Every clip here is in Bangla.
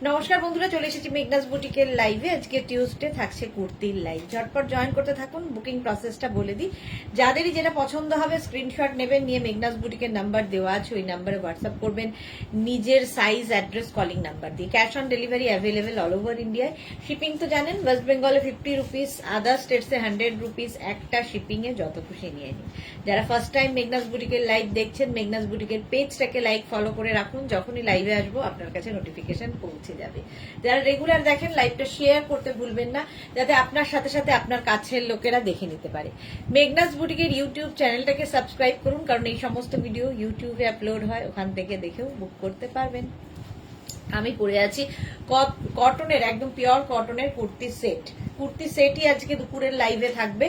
নমস্কার বন্ধুরা, চলে এসেছি মেঘনাস বুটিকের লাইভে। আজকে টিউসডে, থাকছে কুর্তির লাইভ। ঝটপট জয়েন করতে থাকুন। বুকিং প্রসেসটা বলে দিই, যাদেরই যেটা পছন্দ হবে স্ক্রিনশট নেবেন, নিয়ে মেঘনাস বুটিকের নাম্বার দেওয়া আছে, ওই নাম্বারে হোয়াটসঅ্যাপ করবেন নিজের সাইজ, অ্যাড্রেস, কলিং নাম্বার দিয়ে। Cash on delivery available all over ইন্ডিয়ায়। শিপিং তো জানেন, ওয়েস্ট বেঙ্গলে 50 রুপিস, আদার স্টেটসে 100 রুপিস। একটা শিপিংয়ে যত খুশি নিয়ে নিন। যারা ফার্স্ট টাইম মেঘনাস বুটিকের লাইভ দেখছেন, মেঘনাস বুটিকের পেজটাকে লাইক ফলো করে রাখুন। যখনই লাইভে আসবো আপনার কাছে নোটিফিকেশন পৌঁছে যাবে। যারা রেগুলার দেখেন, লাইভটা শেয়ার করতে ভুলবেন না, যাতে আপনার সাথে সাথে আপনার কাছের লোকেরা দেখে নিতে পারে। মেঘনাস বুটিকের ইউটিউব চ্যানেলটাকে সাবস্ক্রাইব করুন, কারণ এই সমস্ত ভিডিও ইউটিউবে আপলোড হয়, ওখান থেকে দেখেও বুক করতে পারবেন। আমি পরে আছি কটনের, একদম পিওর কটনের কুর্তি সেট। কুর্তি সেটই আজকে দুপুরের লাইভে থাকবে।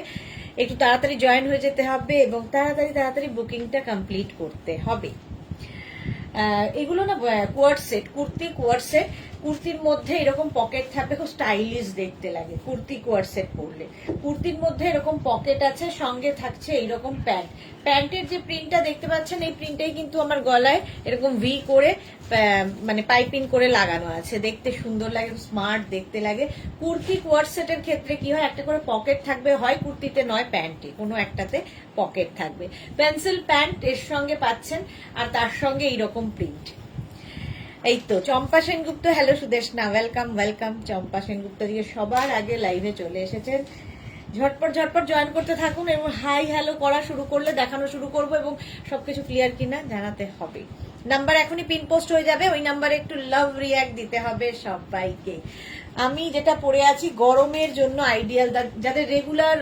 একটু তাড়াতাড়ি জয়েন হয়ে যেতে হবে এবং তাড়াতাড়ি বুকিংটা কমপ্লিট করতে হবে। এগুলো না কোয়ার্ড সেট, কুর্তি কোয়ার্ড সেট। কুর্তির মধ্যে এরকম পকেট থাকবে, খুব স্টাইলিশ দেখতে লাগে কুর্তি কোয়ার্ড সেট পরলে। কুর্তির মধ্যে এরকম পকেট আছে, সঙ্গে থাকছে এইরকম প্যান্ট। প্যান্টের যে প্রিন্টটা দেখতে পাচ্ছেন, এই প্রিন্টটাই কিন্তু আমার গলায় এরকম ভি করে মানে পাইপিং করে লাগানো আছে। দেখতে সুন্দর লাগে, স্মার্ট দেখতে লাগে। কুর্তি কোয়ার্ড সেটের ক্ষেত্রে কি হয়, একটা করে পকেট থাকবে, হয় কুর্তিতে নয় প্যান্টে, কোনো একটাতে পকেট থাকবে। পেন্সিল প্যান্ট এর সঙ্গে পাচ্ছেন, আর তার সঙ্গে এইরকম প্রিন্ট। এই তো Champa Sengupta, hello Sudeshna, welcome welcome. Champa Sengupta দিয়ে সবার আগে লাইভে চলে এসেছেন। ঝটপট জয়েন করতে থাকুন এবং হাই হ্যালো করা শুরু করলে দেখানো শুরু করব এবং সবকিছু ক্লিয়ার কিনা জানাতে হবে। নাম্বার এখনই পিন পোস্ট হয়ে যাবে, ওই নাম্বারে একটু লাভ রিয়াক্ট দিতে হবে সবাইকে। আমি যেটা পরে আছি গরমের জন্য আইডিয়াল, যাদের রেগুলার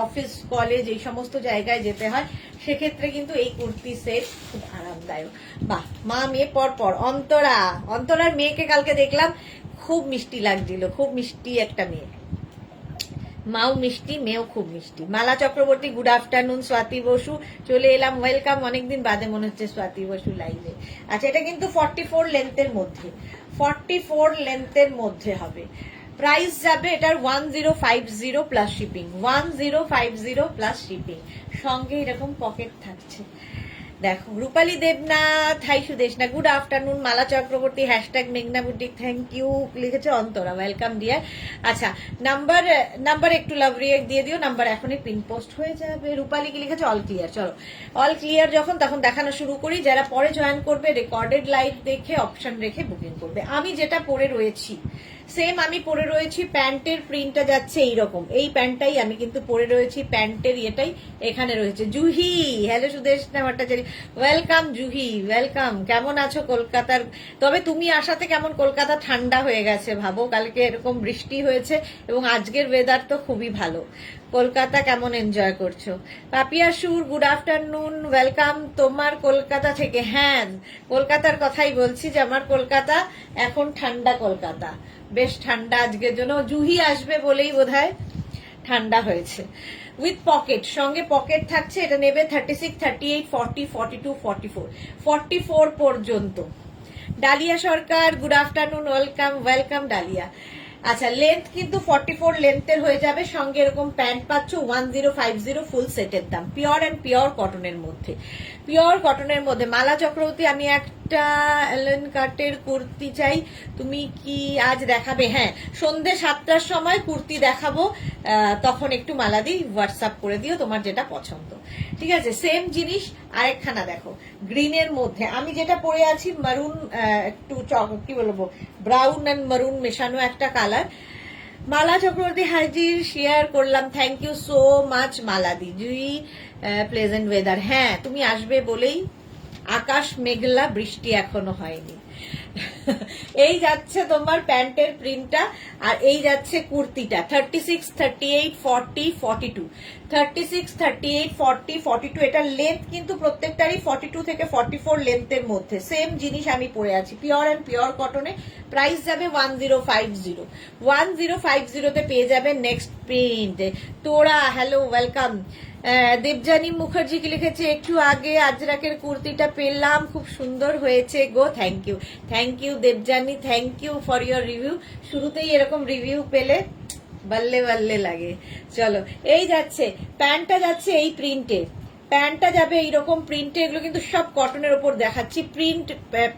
অফিস, কলেজ এই সমস্ত জায়গায় যেতে হয়, সেক্ষেত্রে কিন্তু এই কুর্তি সেট খুব আরামদায়ক। বাহ, মা মেয়ে পর অন্তরার মেয়েকে কালকে দেখলাম, খুব মিষ্টি লাগছিল, খুব মিষ্টি একটা মেয়ে। মাও মিষ্টি, মেয়েও খুব মিষ্টি। মালা চক্রবর্তী, গুড আফটারনুন। স্বাতি বসু, চলে এলাম, ওয়েলকাম। অনেকদিন বাদে মনে হচ্ছে স্বাতি বসু লাইভে। আচ্ছা, এটা কিন্তু 44 লেন্থের মধ্যে, 44 লেন্থের মধ্যে হবে। প্রাইস যাবে এটার 1050 প্লাস শিপিং, 1050 প্লাস শিপিং। সঙ্গে এরকম পকেট থাকছে। দেখো, Rupali Debnath, hi Sudeshna, good afternoon. Mala Chakraborty, hashtag মেঘনা বুটিক, থ্যাংক ইউ লিখেছে অন্তরা, ওয়েলকাম ডিয়ার। আচ্ছা, নাম্বার একটু লাভ রিয়েক্ট দিয়ে দিও, নাম্বার এখনই পিন পোস্ট হয়ে যাবে। রূপালী কি লিখেছে, অল ক্লিয়ার। চলো, অল ক্লিয়ার যখন, তখন দেখানো শুরু করি। যারা পরে জয়েন করবে, রেকর্ডেড লাইভ দেখে অপশন রেখে বুকিং করবে। আমি যেটা পরে রয়েছি সেম আমি পরে রয়েছি। প্যান্টের প্রিন্টটা যাচ্ছে এইরকম, এই প্যান্টটাই আমি কিন্তু পরে রয়েছি। প্যান্টের ইয়েটাই এখানে রয়েছে। Juhi, hello Sudeshna Bhattacharya, welcome Juhi, welcome. কেমন আছো কলকাতার? তবে তুমি আসাতে কেমন কলকাতা ঠান্ডা হয়ে গেছে ভাবো। কালকে এরকম বৃষ্টি হয়েছে এবং আজকের ওয়েদার তো খুবই ভালো। কলকাতা কেমন এনজয় করছো? পাপিয়া সুর, গুড আফটারনুন, ওয়েলকাম। তোমার কলকাতা থেকে? হ্যাঁ, কলকাতার কথাই বলছি, যে আমার কলকাতা এখন ঠান্ডা। কলকাতা বেশ ঠান্ডা আজকের জন্য। জুহি আসবে বলেই বোধহয় ঠান্ডা হয়েছে। উইথ পকেট, সঙ্গে পকেট থাকছে। এটা নেবে 36, 38, 40, 42, 44, 44 পর্যন্ত। ডালিয়া সরকার, গুড আফটারনুন, ওয়েলকাম ডালিয়া। আচ্ছা, লেন্থ কিন্তু 44 লেন্থের হয়ে যাবে। সঙ্গে এরকম প্যান্ট পাচ্ছ, 1050 ফুল সেটের দাম। পিওর অ্যান্ড পিওর কটনের মধ্যে, পিওর কটনের মধ্যে। মালা চক্রবর্তী, আমি একটা এলেন কাটের কুর্তি চাই, তুমি কি আজ দেখাবে? হ্যাঁ, সন্ধ্যে 7টার সময় কুর্তি দেখাবো, তখন একটু মালা দিই, হোয়াটসঅ্যাপ করে দিও তোমার যেটা পছন্দ। ঠিক আছে, সেম জিনিস আরেকখানা দেখো, গ্রিনের মধ্যে। আমি যেটা পরে আছি মারুন, একটু কি বলবো, ব্রাউন অ্যান্ড মারুন মেশানো একটা কালার। মালা চক্রবর্তী হাজির, শেয়ার করলাম, থ্যাংক ইউ সো মাচ মালাদি। Jui, pleasant weather. হ্যাঁ, তুমি আসবে বলেই আকাশ মেঘলা, বৃষ্টি এখনো হয়নি। এই যাচ্ছে তোমার প্যান্টের প্রিন্টটা, আর এই যাচ্ছে কুর্তিটা। 36, 38, 40, 42, 36, 38, 40, 42। এটা লেন্থ কিন্তু প্রত্যেকটারই 42 থেকে 44 লেন্থের মধ্যে। সেম জিনিস আমি পরে আছি, পিওর অ্যান্ড পিওর কটনে। প্রাইস যাবে 1050, 1050 পেয়ে যাবে। নেক্সট প্রিন্ট তোরা, হ্যালো ওয়েলকাম। দেবজানী মুখার্জি কি লিখেছে, একটু আগে আজরাকের কুর্তিটা পেলাম, খুব সুন্দর হয়েছে গো, thank you Debjani, thank you for your review. শুরুতেই এরকম রিভিউ পেলে বললে লাগে। চলো, এই যাচ্ছে প্যান্টটা, যাচ্ছে এই প্রিন্টের, প্যান্টটা যাবে এইরকম প্রিন্টে, এগুলো কিন্তু সব কটনের ওপর দেখাচ্ছি। প্রিন্ট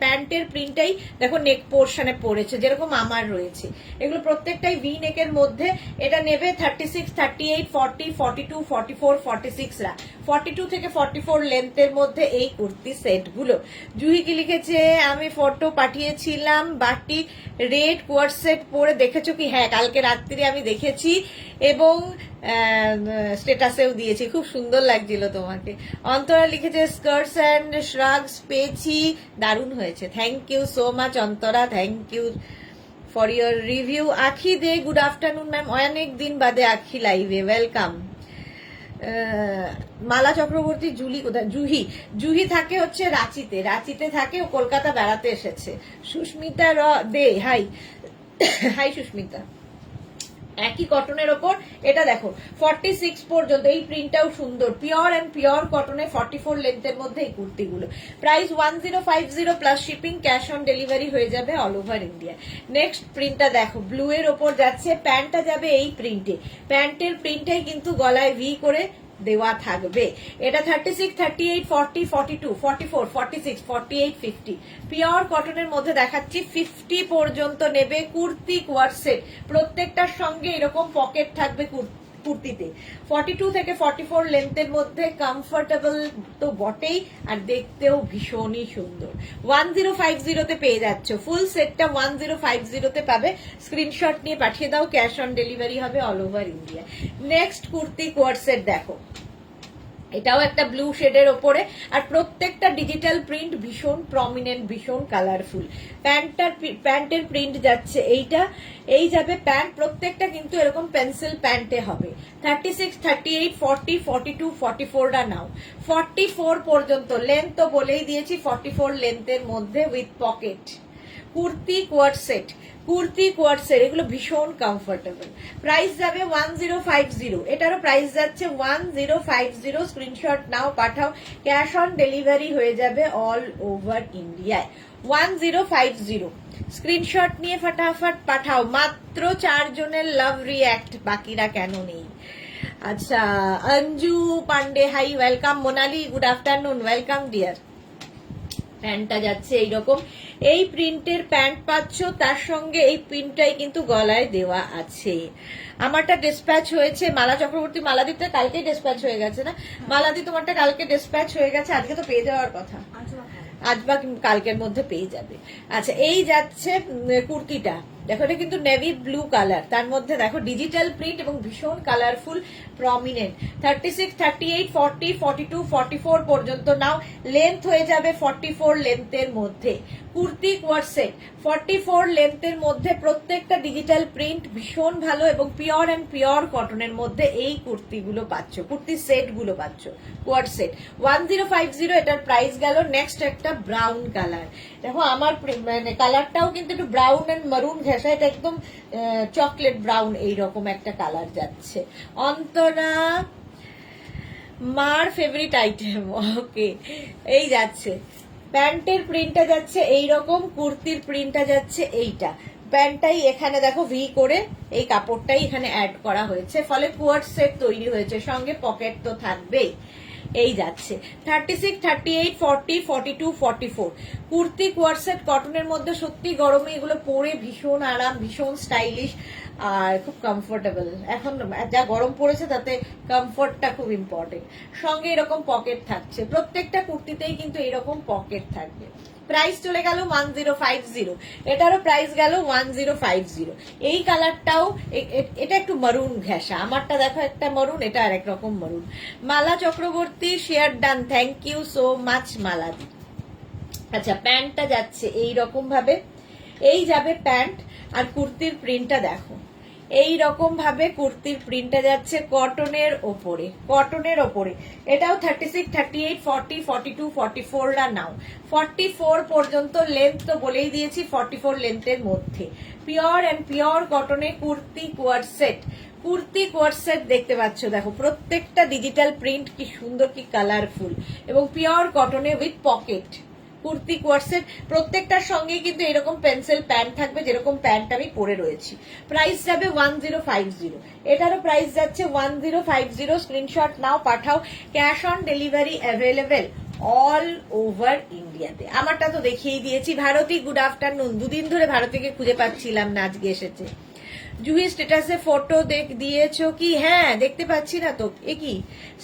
প্যান্টের প্রিন্টটাই দেখো নেক পোর্শনে পড়েছে, যেরকম আমার রয়েছে। এগুলো প্রত্যেকটাই ভি নেকের মধ্যে। এটা নেবে 36, 38, 40, 42, 44, 46 রা, 42 থেকে 44 লেন্থের মধ্যে এই কুর্তি সেটগুলো। জুহি কি লিখেছে, আমি ফটো পাঠিয়েছিলাম বাটিক রেড কোয়ার্ড সেট পরে, দেখেছো কি? হ্যাঁ, কালকে রাত্রি আমি দেখেছি এবং স্ট্যাটাসেও দিয়েছি, খুব সুন্দর লাগছিল তোমাকে। অন্তরা লিখেছে স্কার্টস অ্যান্ড শ্রাগস পেয়েছি, দারুণ হয়েছে। Thank you so much Antara, thank you for your review. Akhi De, good afternoon ma'am, অনেক দিন বাদে আখি লাইভে, ওয়েলকাম। মালা চক্রবর্তী, জুলি কোথায়? জুহি থাকে হচ্ছে রাঁচিতে, রাঁচিতে থাকে, ও কলকাতা বেড়াতে এসেছে। সুস্মিতা দে, হাই হাই সুস্মিতা। একই কটনের ওপর এটা দেখো 46 পর্যন্ত, এই প্রিন্টটাও সুন্দর, পিওর অ্যান্ড পিওর কটনে 44 লেন্থের মধ্যে এই কুর্তিগুলো। Price 1050 plus shipping, cash on delivery হয়ে যাবে অল ওভার ইন্ডিয়া। নেক্সট প্রিন্টটা দেখো, ব্লু এর ওপর যাচ্ছে, প্যান্টটা যাবে এই প্রিন্টে, প্যান্টের প্রিন্টটাই কিন্তু গলায় ভি করে দেওয়া থাকবে। এটা 36, 38, 40, 42, 44, 46, 48, 50 পিওর কটনের মধ্যে দেখাচ্ছি। 50 পর্যন্ত নেবে কুর্তি কোয়ার্ড সেট, প্রত্যেকটার সঙ্গে এরকম পকেট থাকবে কুর্তিতে। 42 থেকে 44 লেন্থের মধ্যে, কমফোর্টেবল তো বটেই আর দেখতেও ভীষণই সুন্দর। 1050 তে পেয়ে যাচ্ছ, ফুল সেটটা 1050 তে পাবে। স্ক্রিনশট নিয়ে পাঠিয়ে দাও, ক্যাশ অন ডেলিভারি হবে all over India. Next kurti co-ord set দেখো, এটাও একটা ব্লু শেডের ওপরে, আর প্রত্যেকটা ডিজিটাল প্রিন্ট, ভীষণ প্রমিনেন্ট, ভীষণ কালারফুল। প্যান্টের প্রিন্ট যাচ্ছে এইটা, এই যাবে প্যান্ট, প্রত্যেকটা কিন্তু এরকম পেন্সিল প্যান্টে হবে। 36, 38, 40, 42, 44 টা নাও। 44 পর্যন্ত লেন্থ তো বলেই দিয়েছি, 44 লেন্থের মধ্যে with pocket kurti co-ord set, kurti co-ord set, এগুলো ভীষণ কমফোর্টেবল। প্রাইস যাবে 1050, এটারও প্রাইস যাচ্ছে 1050। Screenshot now, Pathao, cash on delivery হয়ে যাবে অল ওভার ইন্ডিয়ায়। 1050 স্ক্রিনশট নিয়ে ফটাফট পাঠাও। মাত্র 4 জনের লাভ রিঅ্যাক্ট, বাকিরা কেন নেই? আচ্ছা, Anju Pandey, hi, welcome. Monali, good afternoon, welcome dear. প্যান্টটা যাচ্ছে এইরকম, এই প্রিন্টের প্যান্ট পাচ্ছ, তার সঙ্গে এই প্রিন্টটাই কিন্তু গলায় দেওয়া আছে। আমারটা ডিসপ্যাচ হয়েছে, মালা চক্রবর্তী, মালাদিটা কালকেই ডিসপ্যাচ হয়ে গেছে না? মালাদি তোমারটা কালকে ডিসপ্যাচ হয়ে গেছে, আজকে তো পেয়ে যাওয়ার কথা, আজ বা কালকের মধ্যে পেয়ে যাবে। আচ্ছা, এই যাচ্ছে কুর্তিটা, দেখো এটা কিন্তু নেভি ব্লু কালার, তার মধ্যে দেখো ডিজিটাল প্রিন্ট এবং ভীষণ কালারফুল, প্রমিনেন্ট। 36, 38, 40, 42, 44 পর্যন্ত নাও, লেন্থ হয়ে যাবে 44 লেন্থের মধ্যে। কুর্তি কোয়ার্ড সেট 44 লেন্থের মধ্যে, প্রত্যেকটা ডিজিটাল প্রিন্ট, ভীষণ ভালো এবং পিওর অ্যান্ড পিওর কটনের মধ্যে এই কুর্তিগুলো পাচ্ছ, কুর্তি সেট গুলো পাচ্ছ, কোয়ার্ড সেট 1050। এটার প্রাইস গেল। নেক্সট একটা ব্রাউন কালার, দেখো আমার মানে কালারটাও কিন্তু একটু ব্রাউন এন্ড মারুন ঘেঁষা, এটা একদম চকলেট ব্রাউন এইরকম একটা কালার যাচ্ছে। অন্তরা মার ফেভারিট আইটেম, ওকে, এই যাচ্ছে প্যান্টের প্রিন্টটা যাচ্ছে এইরকম, কুর্তির প্রিন্টটা যাচ্ছে এইটা। প্যান্টটাই এখানে দেখো ভি করে এই কাপড়টাই এখানে অ্যাড করা হয়েছে, ফলে কোয়ার্ড সেট তৈরি হয়েছে, সঙ্গে পকেট তো থাকবেই। এই যাচ্ছে 36, 38, 40, 42, 44 কুর্তি কোয়ার্ড সেট কটনের মধ্যে। সত্যি গরমে এগুলো পরে ভীষণ আরাম, ভীষণ স্টাইলিশ আর খুব কমফোর্টেবল। এখন যা গরম পড়েছে তাতে কমফোর্টটা খুব ইম্পর্টেন্ট। সঙ্গে এরকম পকেট থাকছে, প্রত্যেকটা কুর্তিতেই কিন্তু এরকম পকেট থাকবে। প্রাইস চলে গেল 1050, এটারও প্রাইস গেল 1050। এই কালারটাও, এটা একটু মারুন ঘেঁষা, আমারটা দেখো একটা মারুন, এটা আরেক রকম maroon. Mala Chakraborty, share done, thank you so much মালাদি। আচ্ছা, প্যান্টটা যাচ্ছে এই রকম ভাবে, এই যাবে প্যান্ট, আর কুর্তির প্রিন্টটা দেখো এই রকম ভাবে, কুর্তির প্রিন্টটা যাচ্ছে কটনের ওপরে, কটনের ওপরে। এটাও 36, 38, 40, 42, 44 রা নাও। 44 পর্যন্ত লেন্থ তো বলেই দিয়েছি, 44 লেন্থের মধ্যে পিওর অ্যান্ড পিওর কটনে kurti co-ord set, kurti co-ord set দেখতে পাচ্ছ, দেখো প্রত্যেকটা ডিজিটাল প্রিন্ট কি সুন্দর, কি কালারফুল এবং পিওর কটনে উইথ পকেট, কুর্তি কোয়ার্সেট, প্রত্যেকটার সঙ্গে কিন্তু এরকম পেন্সিল প্যান্ট থাকবে, যেরকম প্যান্ট আমি পরে রয়েছি। প্রাইস যাবে 1050, এটারও প্রাইস যাচ্ছে 1050। Screenshot now, Pathao. Cash on delivery available all over ইন্ডিয়াতে। আমারটা তো দেখিয়ে দিয়েছি। ভারতী গুড আফটারনুন, দুদিন ধরে ভারতীকে খুঁজে পাচ্ছিলাম না, আজকে এসেছে। জুহি স্ট্যাটাসে ফটো দিয়েছো কি? হ্যাঁ, দেখতে পাচ্ছি না তো। এ কি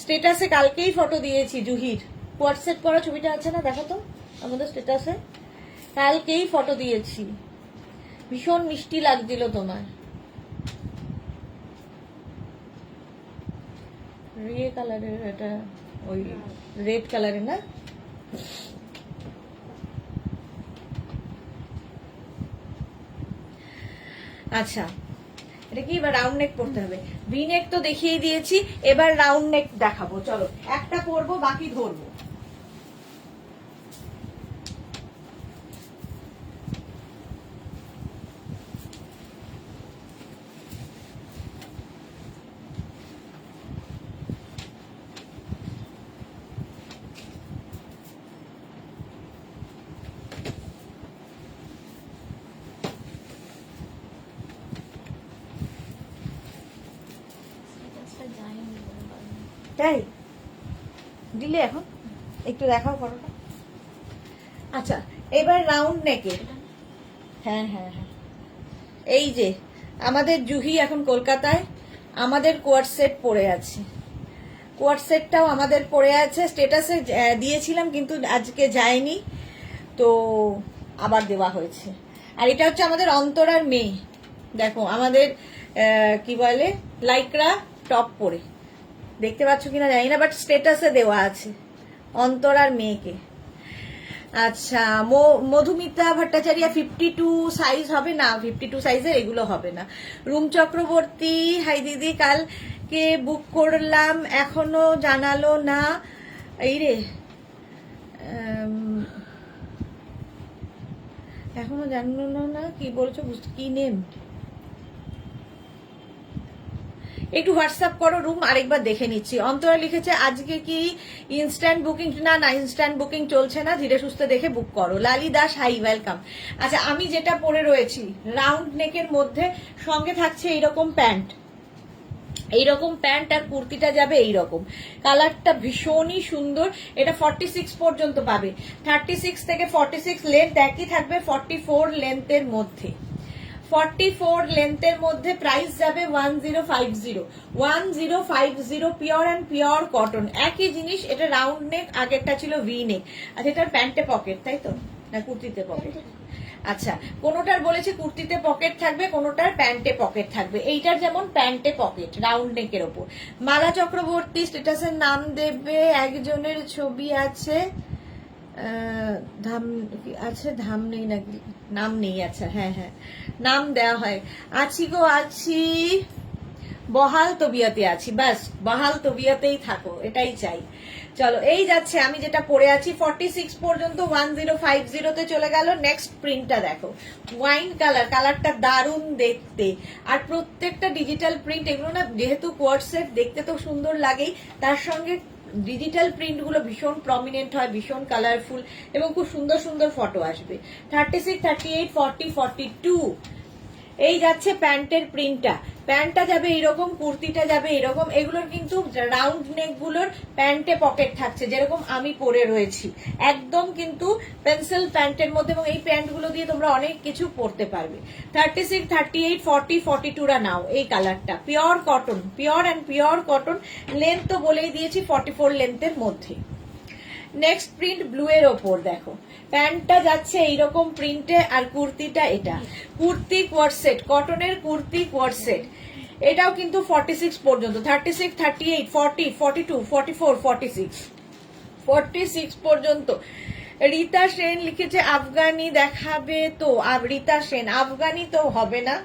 স্ট্যাটাসে কালকেই ফটো দিয়েছি জুহির, হোয়াটসঅ্যাপ করা ছবিটা আছে না, দেখো তো আমাদের স্ট্যাটাসে, কালকেই ফটো দিয়েছি। ভীষণ মিষ্টি লাগছিল তোমার। রে কালারের, এটা ওই রেড কালারের না? আচ্ছা, এটা কি এবার রাউন্ড নেক পড়তে হবে? ভি নেক তো দেখিয়ে দিয়েছি, এবার রাউন্ড নেক দেখাবো। চলো একটা পরবো, বাকি ধরবো। তাই দিলে এখন একটু দেখাও ফটোটা। আচ্ছা, এবার রাউন্ড নেকের। হ্যাঁ হ্যাঁ হ্যাঁ, এই যে আমাদের জুহি এখন কলকাতায়, আমাদের কোয়ার্ট সেট পরে আছে। কোয়ার্ট সেটটাও আমাদের পরে আছে, স্ট্যাটাসে দিয়েছিলাম কিন্তু আজকে যায়নি, তো আবার দেওয়া হয়েছে। আর এটা হচ্ছে আমাদের অন্তরার মেয়ে, দেখো আমাদের কি বলে লাইকরা টপ পরে, দেখতে পাচ্ছ কিনা জানি না, বাট স্ট্যাটাসে দেওয়া আছে অন্তরার মেয়েকে। আচ্ছা, মধুমিতা ভট্টাচার্য 52 সাইজ হবে না, 52 সাইজের এগুলো হবে না। রুম চক্রবর্তী, হাই দিদি, কালকে বুক করলাম এখনো জানালো না। এই রে, এখনো জানালো না, কি বলছো, কি নেম? একটু হোয়াটসঅ্যাপ করো রুম, আরেকবার দেখে নিচ্ছি। অন্তরা লিখেছে আজকে কি ইনস্ট্যান্ট বুকিং? না না, ইনস্ট্যান্ট বুকিং চলছে না, ধীরে সুস্থে দেখে বুক করো। লালি দাস, হাই, ওয়েলকাম। আচ্ছা, আমি যেটা পরে রয়েছি রাউন্ড নেকের মধ্যে, সঙ্গে থাকছে এইরকম প্যান্ট, এইরকম প্যান্ট, আর কুর্তিটা যাবে এইরকম। কালারটা ভীষণই সুন্দর। এটা 46 পর্যন্ত পাবে, 36 থেকে 46 লেন্থ একই থাকবে, 44 লেন্থের মধ্যে, 44 লেন্থের মধ্যে। প্রাইস যাবে 1050, 1050, পিওর অ্যান্ড পিওর কটন। একই জিনিস, এটা রাউন্ড নেক, আগেরটা ছিল ভি নেক। আচ্ছা, এটার প্যান্টে পকেট, তাই তো, না কুর্তিতে পকেট? আচ্ছা, কোনোটার বলেছে কুর্তিতে পকেট থাকবে, কোনোটার প্যান্টে পকেট থাকবে। এইটার যেমন প্যান্টে পকেট, রাউন্ড নেকের ওপর। মালা চক্রবর্তী স্ট্যাটাসের নাম দেবে, একজনের ছবি আছে, ধাম আছে, ধাম নেই নাকি? নাম নেই, আচ্ছা হ্যাঁ হ্যাঁ, নাম দেওয়া হয়। আছি গো আছি, বহাল তবিয়াতে আছি, ব্যাস বহাল তবিয়াতেই থাকো, এটাই চাই। চলো, এই যাচ্ছে আমি যেটা পরে আছি 46 পর্যন্ত, 1050-তে চলে গেল। নেক্সট প্রিন্টটা দেখো, ওয়াইন কালার, কালারটা দারুণ দেখতে, আর প্রত্যেকটা ডিজিটাল প্রিন্ট। এগুলো না যেহেতু কোয়ার্ট সেট, দেখতে তো সুন্দর লাগেই, তার সঙ্গে ডিজিটাল প্রিন্ট গুলো ভীষণ প্রমিনেন্ট হয়, ভীষণ কালারফুল, এবং খুব সুন্দর সুন্দর ফটো আসবে। 36, 38, 40, 42। এই যাচ্ছে প্যান্টের প্রিন্টটা, প্যান্টটা যাবে এইরকম, কুর্তিটা যাবে এরকম। এগুলোর কিন্তু রাউন্ড নেক গুলোর প্যান্টে পকেট থাকছে, যেরকম আমি পরে রয়েছি, একদম কিন্তু পেন্সিল প্যান্টের মধ্যে, এবং এই প্যান্ট গুলো দিয়ে তোমরা অনেক কিছু পরতে পারবে। 36, 38, 40, 42রা নাও। এই কালারটা pure cotton, pure and pure cotton. Length তো বলেই দিয়েছি 44 লেন্থের মধ্যে। নেক্সট প্রিন্ট ব্লু এর ওপর দেখো, প্যান্টটা যাচ্ছে এইরকম প্রিন্টে, আর কুর্তিটা এটা। কুর্তি কোয়ার্ট সেট, কটনের কুর্তি কোয়ার্ট সেট, এটাও কিন্তু 46 পর্যন্ত, 36, 38, 40, 42, 44, 46, 46 পর্যন্ত। রীতা সেন লিখেছে আফগানি দেখাবে তো, রীতা সেন আফগানি তো হবে না,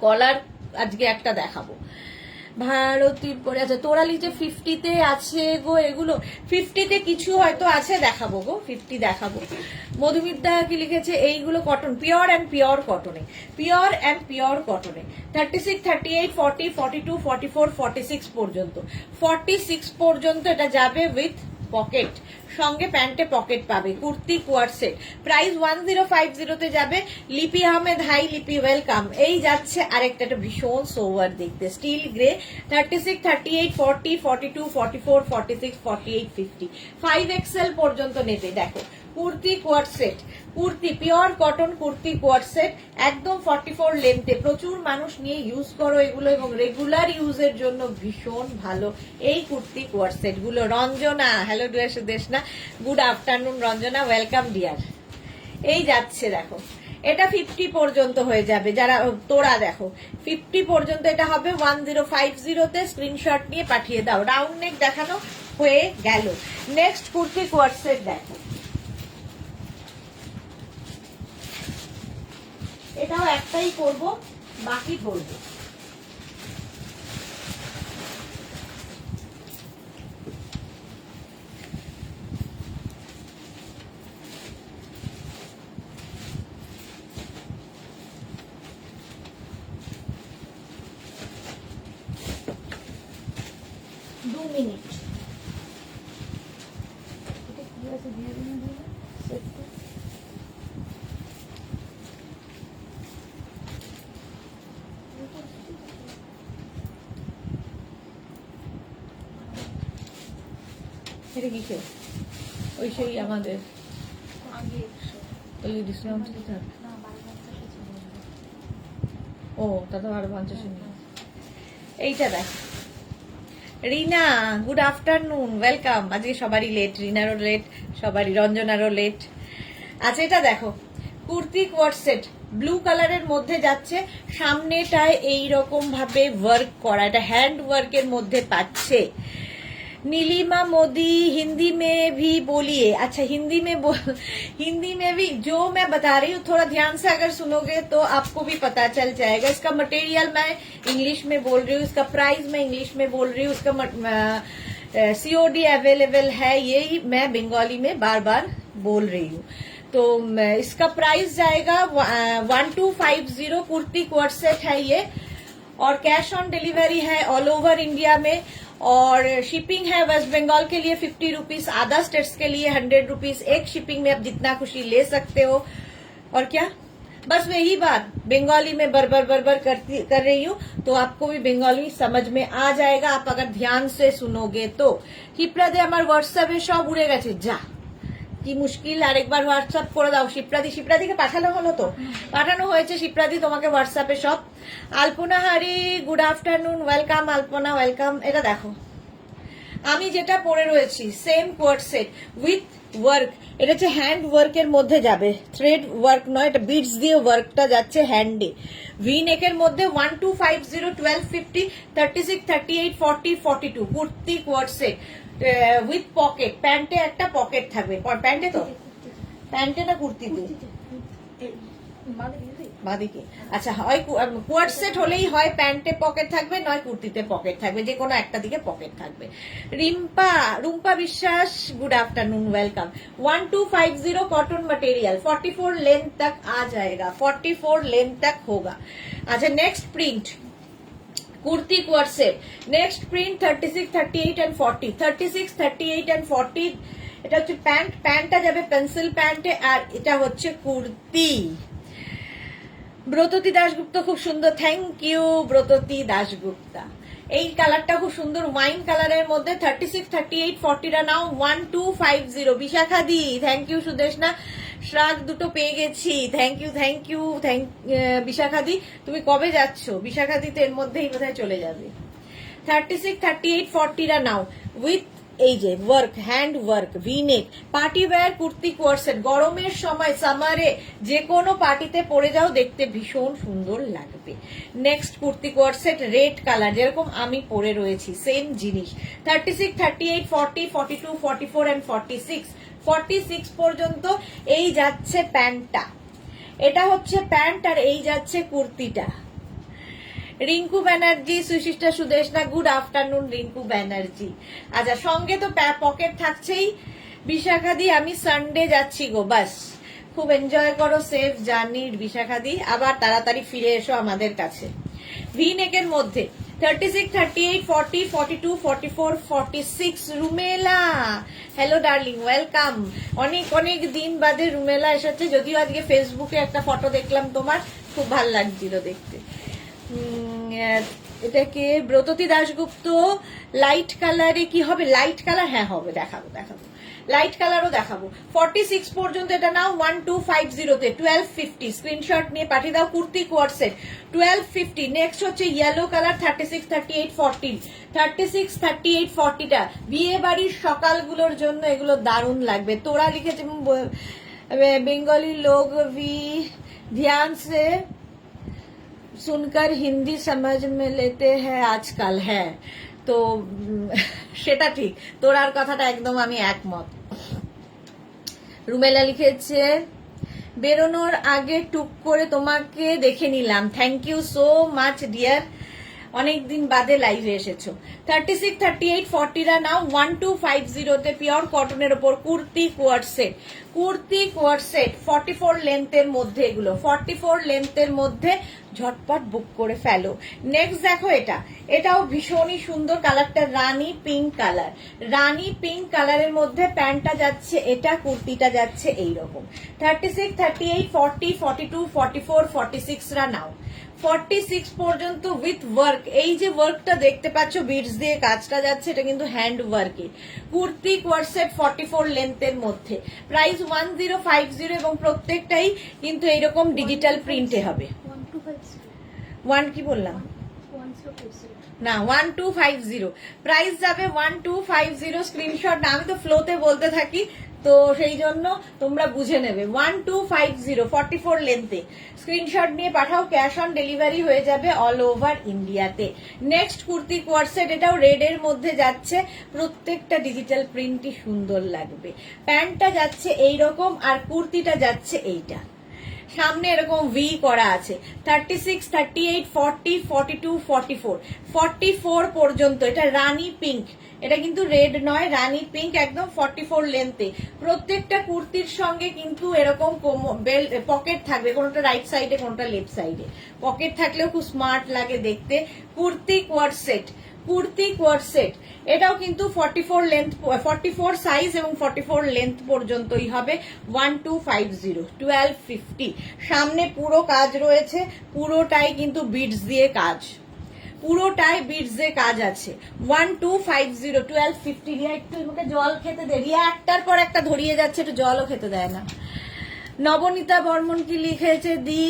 কলার আজকে একটা দেখাবো। ভারতীর পরে আছে, তোরা লিখছে 50-তে আছে গো, এগুলো 50-তে কিছু হয়তো আছে, দেখাবো গো, 50 দেখাবো। মধুমিতা কি লিখেছে, এইগুলো কটন, পিওর অ্যান্ড পিওর কটনে, পিওর অ্যান্ড পিওর কটনে। 36, 38, 40, 42, 44, 46 পর্যন্ত, 46 পর্যন্ত এটা যাবে উইথ পকেট, সঙ্গে প্যান্টে পকেট পাবে। কুর্তি কোয়ার সেট, প্রাইস 1050 তে যাবে। লিপি আহমেদ, হাই লিপি, ওয়েলকাম। এই যাচ্ছে আরেকটা, একটা ভীষণ সোভার দেখতে, স্টিল গ্রে, 36, 38, 40, 42, 44, 46, 48, 50, 5XL পর্যন্ত নেবে। দেখো kurti co-ord set, kurti pure cotton kurti co-ord set, একদম 44 লেন্থে। প্রচুর মানুষ নিয়ে ইউজ করো এগুলো, এবং রেগুলার ইউজের জন্য ভীষণ ভালো এই কুর্তি কোয়ার সেট গুলো। Ranjana, hello dear Sudeshna, good afternoon Ranjana, welcome deer. এই যাচ্ছে দেখো, এটা 50 পর্যন্ত হয়ে যাবে। যারা তোরা দেখো 50 পর্যন্ত এটা হবে 1050 তে। স্ক্রিনশট নিয়ে পাঠিয়ে দাও। রাউন্ড নেক দেখানো হয়ে গেল। নেক্সট কুর্তি কোয়ার সেট দেখো, এটাও একটাই করব, বাকি বলবো। দু মিনিট এটা কিসে? ওই সেই আমাদের ওই ডিসকাউন্ট দিতে হবে। ও তা তো আরো 50 নেই। এইটা দেখ রিনা, গুড আফটারনুন, ওয়েলকাম। আজকে সবারই লেট, রিনারও লেট, সবারই, রঞ্জনারও লেট। আচ্ছা এটা দেখো কুর্তি কোয়ার সেট, ব্লু কালারের মধ্যে যাচ্ছে। সামনেটায় এইরকম ভাবে ওয়ার্ক করা, এটা হ্যান্ড ওয়ার্কের মধ্যে পাচ্ছে। नीलिमा मोदी, हिंदी में भी बोलिए। अच्छा हिंदी में भी जो मैं बता रही हूँ थोड़ा ध्यान से अगर सुनोगे तो आपको भी पता चल जाएगा। इसका मटेरियल मैं इंग्लिश में बोल रही हूँ, इसका प्राइस मैं इंग्लिश में बोल रही हूँ, इसका COD अवेलेबल है, यही मैं बंगाली में बार बार बोल रही हूँ। तो इसका प्राइस जाएगा 1250। कुर्ती कोट सेट है ये, और कैश ऑन डिलीवरी है ऑल ओवर इंडिया में, और शिपिंग है वेस्ट बंगाल के लिए 50 रुपीज, अदर स्टेट्स के लिए 100 रुपीज। एक शिपिंग में आप जितना खुशी ले सकते हो। और क्या, बस वही बात बंगाली में बरबर कर रही हूँ, तो आपको भी बंगाली समझ में आ जाएगा आप अगर ध्यान से सुनोगे तो। শিপ্রাদি আমার হোয়াটসঅ্যাপে সব উড়ে গেছে, যা কি মুশকিল। আরেকবার হোয়াটসঅ্যাপ করে দাও শিপ্রাদিকে পাঠানো হলো তো? পাঠানো হয়েছে শিপ্রাদি তোমাকে হোয়াটসঅ্যাপে সব। আলপনা হারি, গুড আফটারনুন, ওয়েলকাম আলপনা, ওয়েলকাম। এটা দেখো আমি যেটা পরে রয়েছি, সেম কোয়ার সেট উইথ ওয়ার্ক। এটা হচ্ছে হ্যান্ড ওয়ার্কের মধ্যে যাবে, থ্রেড ওয়ার্ক নয়, এটা বিটস দিয়ে ওয়ার্কটা যাচ্ছে হ্যান্ডে। ভি নেকের মধ্যে 1250, 1250, 36, 38, 40, 42 kurti co-ord set with pocket. প্যান্টে একটা পকেট থাকবে। প্যান্টে তো, প্যান্টে না কুর্তিতে? বাদিকে। আচ্ছা হয় কোয়ার সেট হলেই হয় প্যান্টে পকেট থাকবে, নয় কুর্তিতে পকেট থাকবে, যে কোনো একটা দিকে পকেট থাকবে। रुम्पा বিশ্বাস, good afternoon, welcome. 1250 cotton material, 44 length तक आ जाएगा, 44 लेंथ तक होगा। अच्छा next print kurti co-ord set, next print 36, 38 and 40, 36, 38 and 40। এটা হচ্ছে প্যান্ট, প্যান্টটা যাবে পেন্সিল প্যান্টে, আর এটা হচ্ছে কুর্তি। ব্রততী দাশগুপ্ত, খুব সুন্দর, থ্যাংক ইউ ব্রততী দাশগুপ্তা। এই কালারটা খুব সুন্দর, ওয়াইন কালারের মধ্যে 36, 38, 40 নাও 1250। বিশাখা দি, থ্যাংক ইউ সুদেশনা, শ্রাগ দুটো পেয়ে গেছি, থ্যাংক ইউ বিশাখা দি। তুমি কবে যাচ্ছ বিশাখা দি? তো এর মধ্যেই বোধহয় চলে যাবে। 36, 38, 40 নাও উইথ এই যে work, hand work, V neck, party wear kurti co-ord set. গরমের সময় সামারে যে কোনো পার্টিতে পরে যাও, দেখতে ভীষণ সুন্দর লাগবে। Next kurti co-ord set red colour, যেরকম আমি পরে রয়েছি সেম জিনিস। 36, 38, 40, 42, 44 এন্ড 46, 46 পর্যন্ত এই যাচ্ছে প্যান্টটা। এটা হচ্ছে প্যান্ট, আর এই যাচ্ছে কুর্তিটা। Rinku Banerjee, Sushishta Sudeshna, good afternoon Rinku Banerjee. আচ্ছা সঙ্গে তো পকেট থাকছেই। বিশাখাদি, আমি সানডে যাচ্ছি গো, বাস খুব এনজয় করো, সেফ জার্নি বিশাখাদি, আবার তাড়াতাড়ি ফিরে এসো আমাদের কাছে। ভি নেকের মধ্যে 36, 38, 40, 42, 44, 46 রুমেলা। Hello darling, welcome. অনেক অনেক দিন বাদে রুমেলা এসেছে, যদিও আজকে ফেসবুকে একটা ফটো দেখলাম তোমার, খুব ভাল লাগছিল দেখতে। এটাকে ব্রততী দাশগুপ্ত লাইট কালারে কি হবে? লাইট কালার, হ্যাঁ হবে, দেখাবো দেখাবো, লাইট কালারও দেখাবো। 46 পর্যন্ত এটা নাও 1250 তে 1250 স্ক্রিনশট নিয়ে পাঠিয়ে দাও। Kurti co-ord set 1250। নেক্সট হচ্ছে ইয়েলো কালার 36, 38, 40 36, 38, 40টা বিয়ে বাড়ির সকালগুলোর জন্য এগুলো দারুণ লাগবে। তোরা লিখেছে বেঙ্গলি লোক ভি ধ্যান সে सुनकर हिंदी समझ में लेते हैं आजकल। হ্যাঁ, তো সেটা ঠিক, তোর আর কথাটা একদম আমি একমত। রুমেলা লিখেছে বেরোনোর আগে টুক করে তোমাকে দেখে নিলাম, thank you so much dear, অনেকদিন বাদে লাইভে এসেছো। 36, 38, 40রা নাও 1250 তে পিওর কটনের ওপর kurti co-ord set. Kurti co-ord set 44 লেন্থের মধ্যে, এগুলো 44 লেন্থের মধ্যে ঝটপট বুক করে ফেলো। নেক্সট দেখো এটা, এটাও ভীষণই সুন্দর কালারটা, রানী পিঙ্ক কালার। রানী পিঙ্ক কালারের মধ্যে প্যান্টটা যাচ্ছে এটা, কুর্তিটা যাচ্ছে এইরকম। 36, 38, 40, 42, 44, 46রা নাও। 46 পর্যন্ত উইথ ওয়ার্ক, এই যে ওয়ার্কটা দেখতে পাচ্ছ বিডস দিয়ে কাজটা যাচ্ছে, এটা কিন্তু হ্যান্ড ওয়ার্কে। কুর্তি কোয়ার্ড সেট 44 লেন্থের মধ্যে, প্রাইস 1050 এবং প্রত্যেকটাই কিন্তু এইরকম ডিজিটাল প্রিন্টে হবে। ওয়ান কি বললাম না, 1250 প্রাইস যাবে 1250। স্ক্রিনশট না, আমি তো ফ্লোতে বলতে থাকি তো সেই জন্য তোমরা বুঝে নেবে। 1250 44 লেন্থে স্ক্রিনশট নিয়ে পাঠাও, ক্যাশ অন ডেলিভারি হয়ে যাবে অল ওভার ইন্ডিয়াতে। নেক্সট কুর্তি কোয়ার্ড সেট, এটাও রেড এর মধ্যে যাচ্ছে, প্রত্যেকটা ডিজিটাল প্রিন্টই সুন্দর লাগবে। প্যান্টটা যাচ্ছে এইরকম আর কুর্তিটা যাচ্ছে এইটা, সামনে এরকম ভি করা আছে। 36, 38, 40, 42, 44 44 পর্যন্ত এটা রানী পিঙ্ক, এটা কিন্তু রেড নয়, রানী পিঙ্ক একদম 44 লেন্থে। প্রত্যেকটা কুর্তির সঙ্গে কিন্তু এরকম পকেট থাকবে, কোনটা রাইট সাইডে কোনটা লেফট সাইডে, পকেট থাকলেও খুব স্মার্ট লাগে দেখতে। Kurti co-ord set, kurti co-ord set এটাও কিন্তু 44 লেন্থ, 44 সাইজ এবং 44 লেন্থ পর্যন্তই হবে। 1250 1250। সামনে পুরো কাজ রয়েছে, পুরোটাই কিন্তু বিডস দিয়ে কাজ, পুরোটাই বিডস দিয়ে কাজ আছে। 1250 1250। রিয়া একটু আমাকে জল খেতে দে, রিয়া একটার পর একটা ধরিয়ে যাচ্ছে, একটু জলও খেতে দেয় না। নবনীতা বর্মন কি লিখেছে, দি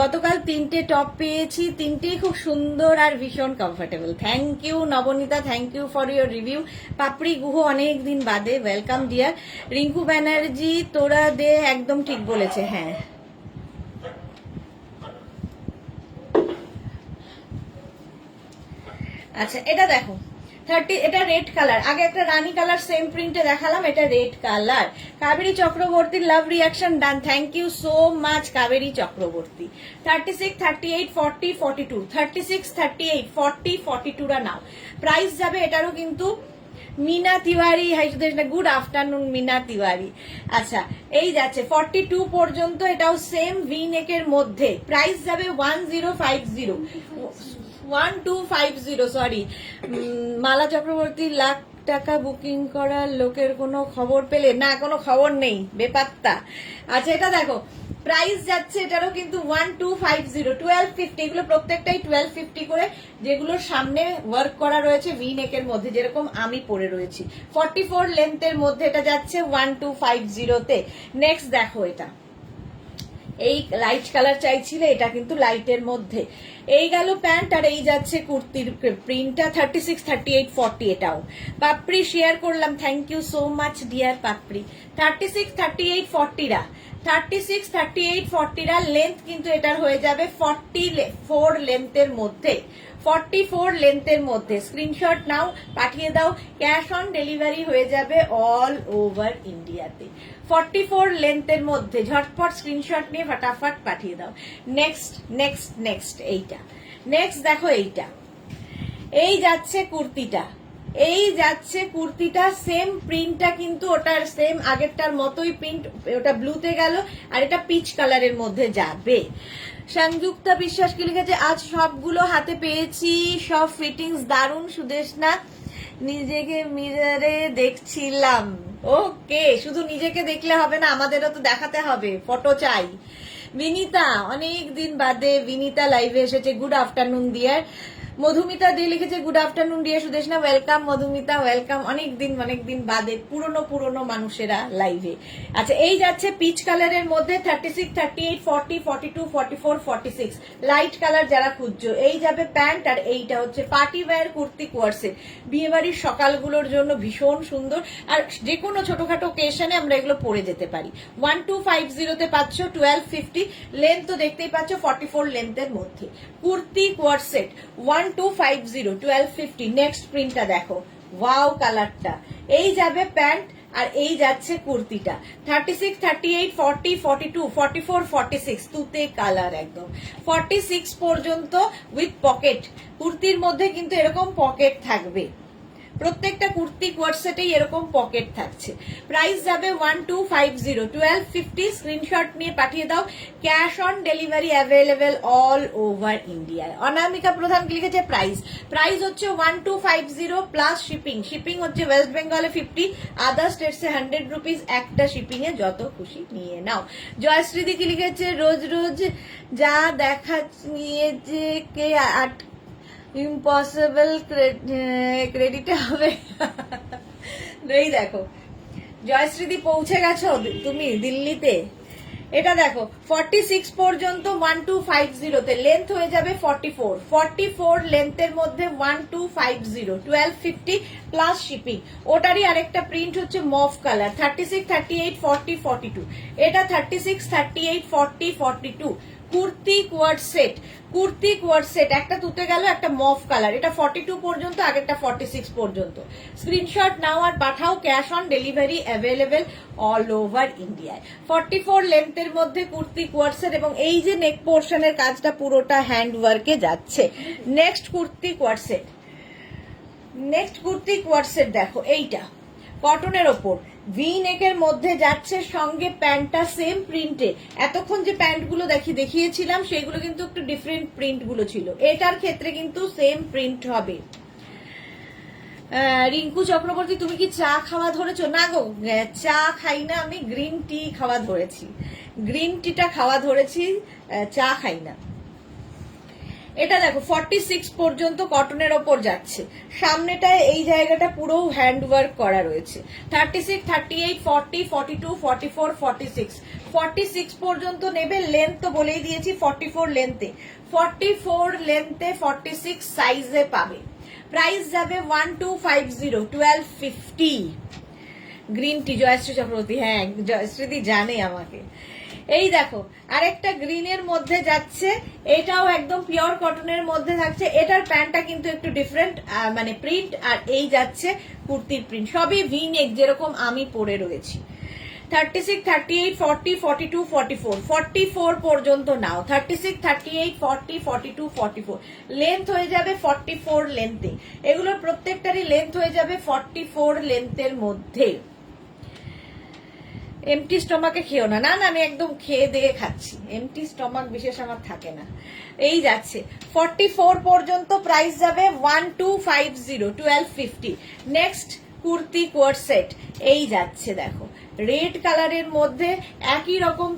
গতকাল 3টে টপ পেয়েছি, 3টেই খুব সুন্দর আর ভীষণ comfortable. Thank you Nabanita, thank you for your review. Papri Guha অনেকদিন বাদে, ওয়েলকাম ডিয়ার। রিঙ্কু ব্যানার্জি তোরা দে, একদম ঠিক বলেছে, হ্যাঁ। আচ্ছা এটা দেখো 30, এটা রেড কালার, আগে একটা রানী কালার সেম প্রিন্টে দেখালাম, এটা red colour. Kaberi Chakraborty love reaction done, thank you so much Kaberi Chakraborty. 36, 38, 40, 42 36, 38, 40, 42রা নাও। প্রাইস যাবে এটারও কিন্তু, মিনা তিওয়ারি, গুড আফটারনুন মিনা তিওয়ারি। আচ্ছা এই যাচ্ছে 42 পর্যন্ত, এটাও সেম ভি নেকের মধ্যে, প্রাইস যাবে 1050 1250। সরি, মালা চক্রবর্তী লাখ টাকা বুকিং করার লোকের কোনো খবর পেলে? না, কোনো খবর নেই, বেপাত্তা। আচ্ছা এটা দেখো, প্রাইস যাচ্ছে এটারও কিন্তু 1250 1250। এগুলো প্রত্যেকটাই 1250 করে, যেগুলোর সামনে ওয়ার্ক করা রয়েছে ভি নেকের মধ্যে, যেরকম আমি পরে রয়েছি। 44 লেন্থের মধ্যে এটা যাচ্ছে 1250 তে। নেক্সট দেখো, এটা এই লাইট কালার চাইছিলে, এটা কিন্তু লাইটের মধ্যে। এই গেল প্যান্ট, আর এই যাচ্ছে কুর্তির প্রিন্টটা। 36, 38, 40 এটাও। পাপড়ি শেয়ার করলাম, thank you so much dear Papri. 36, 38, 40রা 36, 38, 40রা লেন্থ কিন্তু এটার হয়ে যাবে 44 লেন্থের মধ্যে, 44 লেন্থের মধ্যে। স্ক্রিনশট নাও, পাঠিয়ে দাও, ক্যাশ অন ডেলিভারি হয়ে যাবে অল ওভার ইন্ডিয়াতে। 44 লেন্থের মধ্যে ঝটপট স্ক্রিনশট নিয়ে ফটাফট পাঠিয়ে দাও। নেক্সট নেক্সট নেক্সট এইটা, নেক্সট দেখো এইটা, এই যাচ্ছে কুর্তিটা, এই যাচ্ছে কুর্তিটা, সেম প্রিন্টটা কিন্তু ওটার সেম আগেরটার মতোই প্রিন্ট, ওটা ব্লুতে গেল আর এটা পিচ কালারের মধ্যে যাবে। সংযুক্তা বিশ্বাস কি লিখেছে, আজ সবগুলো হাতে পেয়েছি, সব ফিটিংস দারুণ সুদেশনা, নিজেকে মিররে দেখছিলাম। ওকে, শুধু নিজেকে দেখলে হবে না, আমাদেরও তো দেখাতে হবে, ফটো চাই। বিনীতা, অনেক দিন বাদে বিনীতা লাইভে এসেছে, good afternoon dear. Madhumita De লিখেছে good afternoon dear Sudeshna, welcome Madhumita, welcome. অনেকদিন বাদে পুরনো মানুষেরা লাইভে। আচ্ছা, এই যাচ্ছে পিচ কালারের মধ্যে 36, 38, 40, 42, 44, 46 লাইট কালার যারা খুঁজছো, এই যাবে প্যান্ট, আর এইটা হচ্ছে পার্টি ওয়্যার কুর্তি কোয়ার্সেট, বিয়ে বাড়ির সকালগুলোর জন্য ভীষণ সুন্দর, আর যে কোনো ছোটখাটো ওকেশনে আমরা এগুলো পরে যেতে পারি। 1250 তে পাচ্ছ 1250, লেন্থ তো দেখতেই পাচ্ছ 44 লেন্থের মধ্যে কুর্তি কোয়ার্সেট 1250 1250। নেক্সট প্রিন্টটা দেখো, ওয়াও কালারটা। এই যাবে প্যান্ট আর এই যাচ্ছে কুর্তিটা 36, 38, 40, 42, 44, 46 তুতে কালার একদম 46 পর্যন্ত উইথ পকেট। কুর্তির মধ্যে কিন্তু এরকম পকেট থাকবে, প্রত্যেকটা কুর্তি কোয়ার্সেটেই এরকম পকেট থাকছে। প্রাইস যাবে 1250 1250। স্ক্রিনশট নিয়ে পাঠিয়ে দাও, cash on delivery available all over ইন্ডিয়ায়। অনামিকা প্রধান কি লিখেছে, প্রাইস হচ্ছে 1250 প্লাস শিপিং। শিপিং হচ্ছে ওয়েস্ট বেঙ্গলে 50, আদার স্টেটসে 100 রুপিস, একটা শিপিং এ যত খুশি নিয়ে নাও। জয়শ্রীদি কি লিখেছে, রোজ যা দেখা নিয়ে যে কে ইম্পসিবল ক্রেডিটে হবে। এই দেখো জয়শ্রীদি, পৌঁছে গেছো তুমি দিল্লিতে। এটা দেখো 46 পর্যন্ত 1250 তে, লেন্থ হয়ে যাবে 44 লেন্থের মধ্যে 1250 1250 প্লাস শিপিং। ওটারই আরেকটা প্রিন্ট হচ্ছে মফ কালার 36, 38, 40, 42। এটা 36, 38, 40, 42 কুর্তি কোয়ার্ড সেট, একটা তুতে গেল, একটা মফ কালার। এটা 42 পর্যন্ত, আগেরটা 46 পর্যন্ত। স্ক্রিনশট নাও আর পাঠাও, cash on delivery available all over ইন্ডিয়ায়। 44 লেন্থের মধ্যে কুর্তি কোয়ার্ড সেট, এবং এই যে নেক পোর্শনের কাজটা পুরোটা হ্যান্ড ওয়ার্কে যাচ্ছে। নেক্সট কুর্তি কোয়ার্ড সেট দেখো, এইটা কটনের ওপর ভি নেকের মধ্যে যাচ্ছে, সঙ্গে প্যান্টটা সেম প্রিন্টে। এতক্ষণ যে প্যান্টগুলো দেখিয়েছিলাম সেগুলো কিন্তু একটু ডিফারেন্ট প্রিন্ট গুলো ছিল, এটার ক্ষেত্রে কিন্তু সেম প্রিন্ট হবে। রিঙ্কু চক্রবর্তী, তুমি কি চা খাওয়া ধরেছো? না গো, চা খাই না আমি, গ্রিন টি খাওয়া ধরেছি। গ্রিন টিটা খাওয়া ধরেছি, চা খাই না। এটা দেখো 46 পর্যন্ত কটনের ওপর যাচ্ছে, সামনেটায় এই জায়গাটা পুরো হ্যান্ড ওয়ার্ক করা রয়েছে। 36, 38, 40, 42, 44, 46 46 পর্যন্ত নেবে। লেন্থ তো বলেই দিয়েছি 44 লেন্থে, 44 লেন্থে 46 সাইজে পাবে। প্রাইস যাবে 1250 1250। গ্রিন টি, জয়শ্রী চক্রবর্তী, হ্যাঁ জয়শ্রীদি জানে আমাকে। এই দেখো আরেকটা গ্রিনের মধ্যে যাচ্ছে, এটাও একদম পিওর কটনের মধ্যে থাকছে। এটার প্যান্টটা কিন্তু একটু ডিফারেন্ট মানে প্রিন্ট, আর এই যাচ্ছে কুর্তির প্রিন্ট, সবই ভি নেক যেরকম আমি পরে রয়েছি। 36, 38, 40, 42, 44 44 পর্যন্ত নাও। 36, 38, 40, 42, 44 লেন্থ হয়ে যাবে 44 লেন্থে। এগুলোর প্রত্যেকটারই লেন্থ হয়ে যাবে 44 লেন্থের মধ্যে। এমটি স্টমাকে খেও না, না আমি একদম খেয়ে দিয়ে খাচ্ছি, এমটি স্টমাক বিশেষ আমার থাকে না। এই যাচ্ছে 44 পর্যন্ত, প্রাইস যাবে 1250 1250। নেক্সট কুর্তি কোয়ার্ড সেট, এই যাচ্ছে দেখো রেড কালারের মধ্যে, একই রকম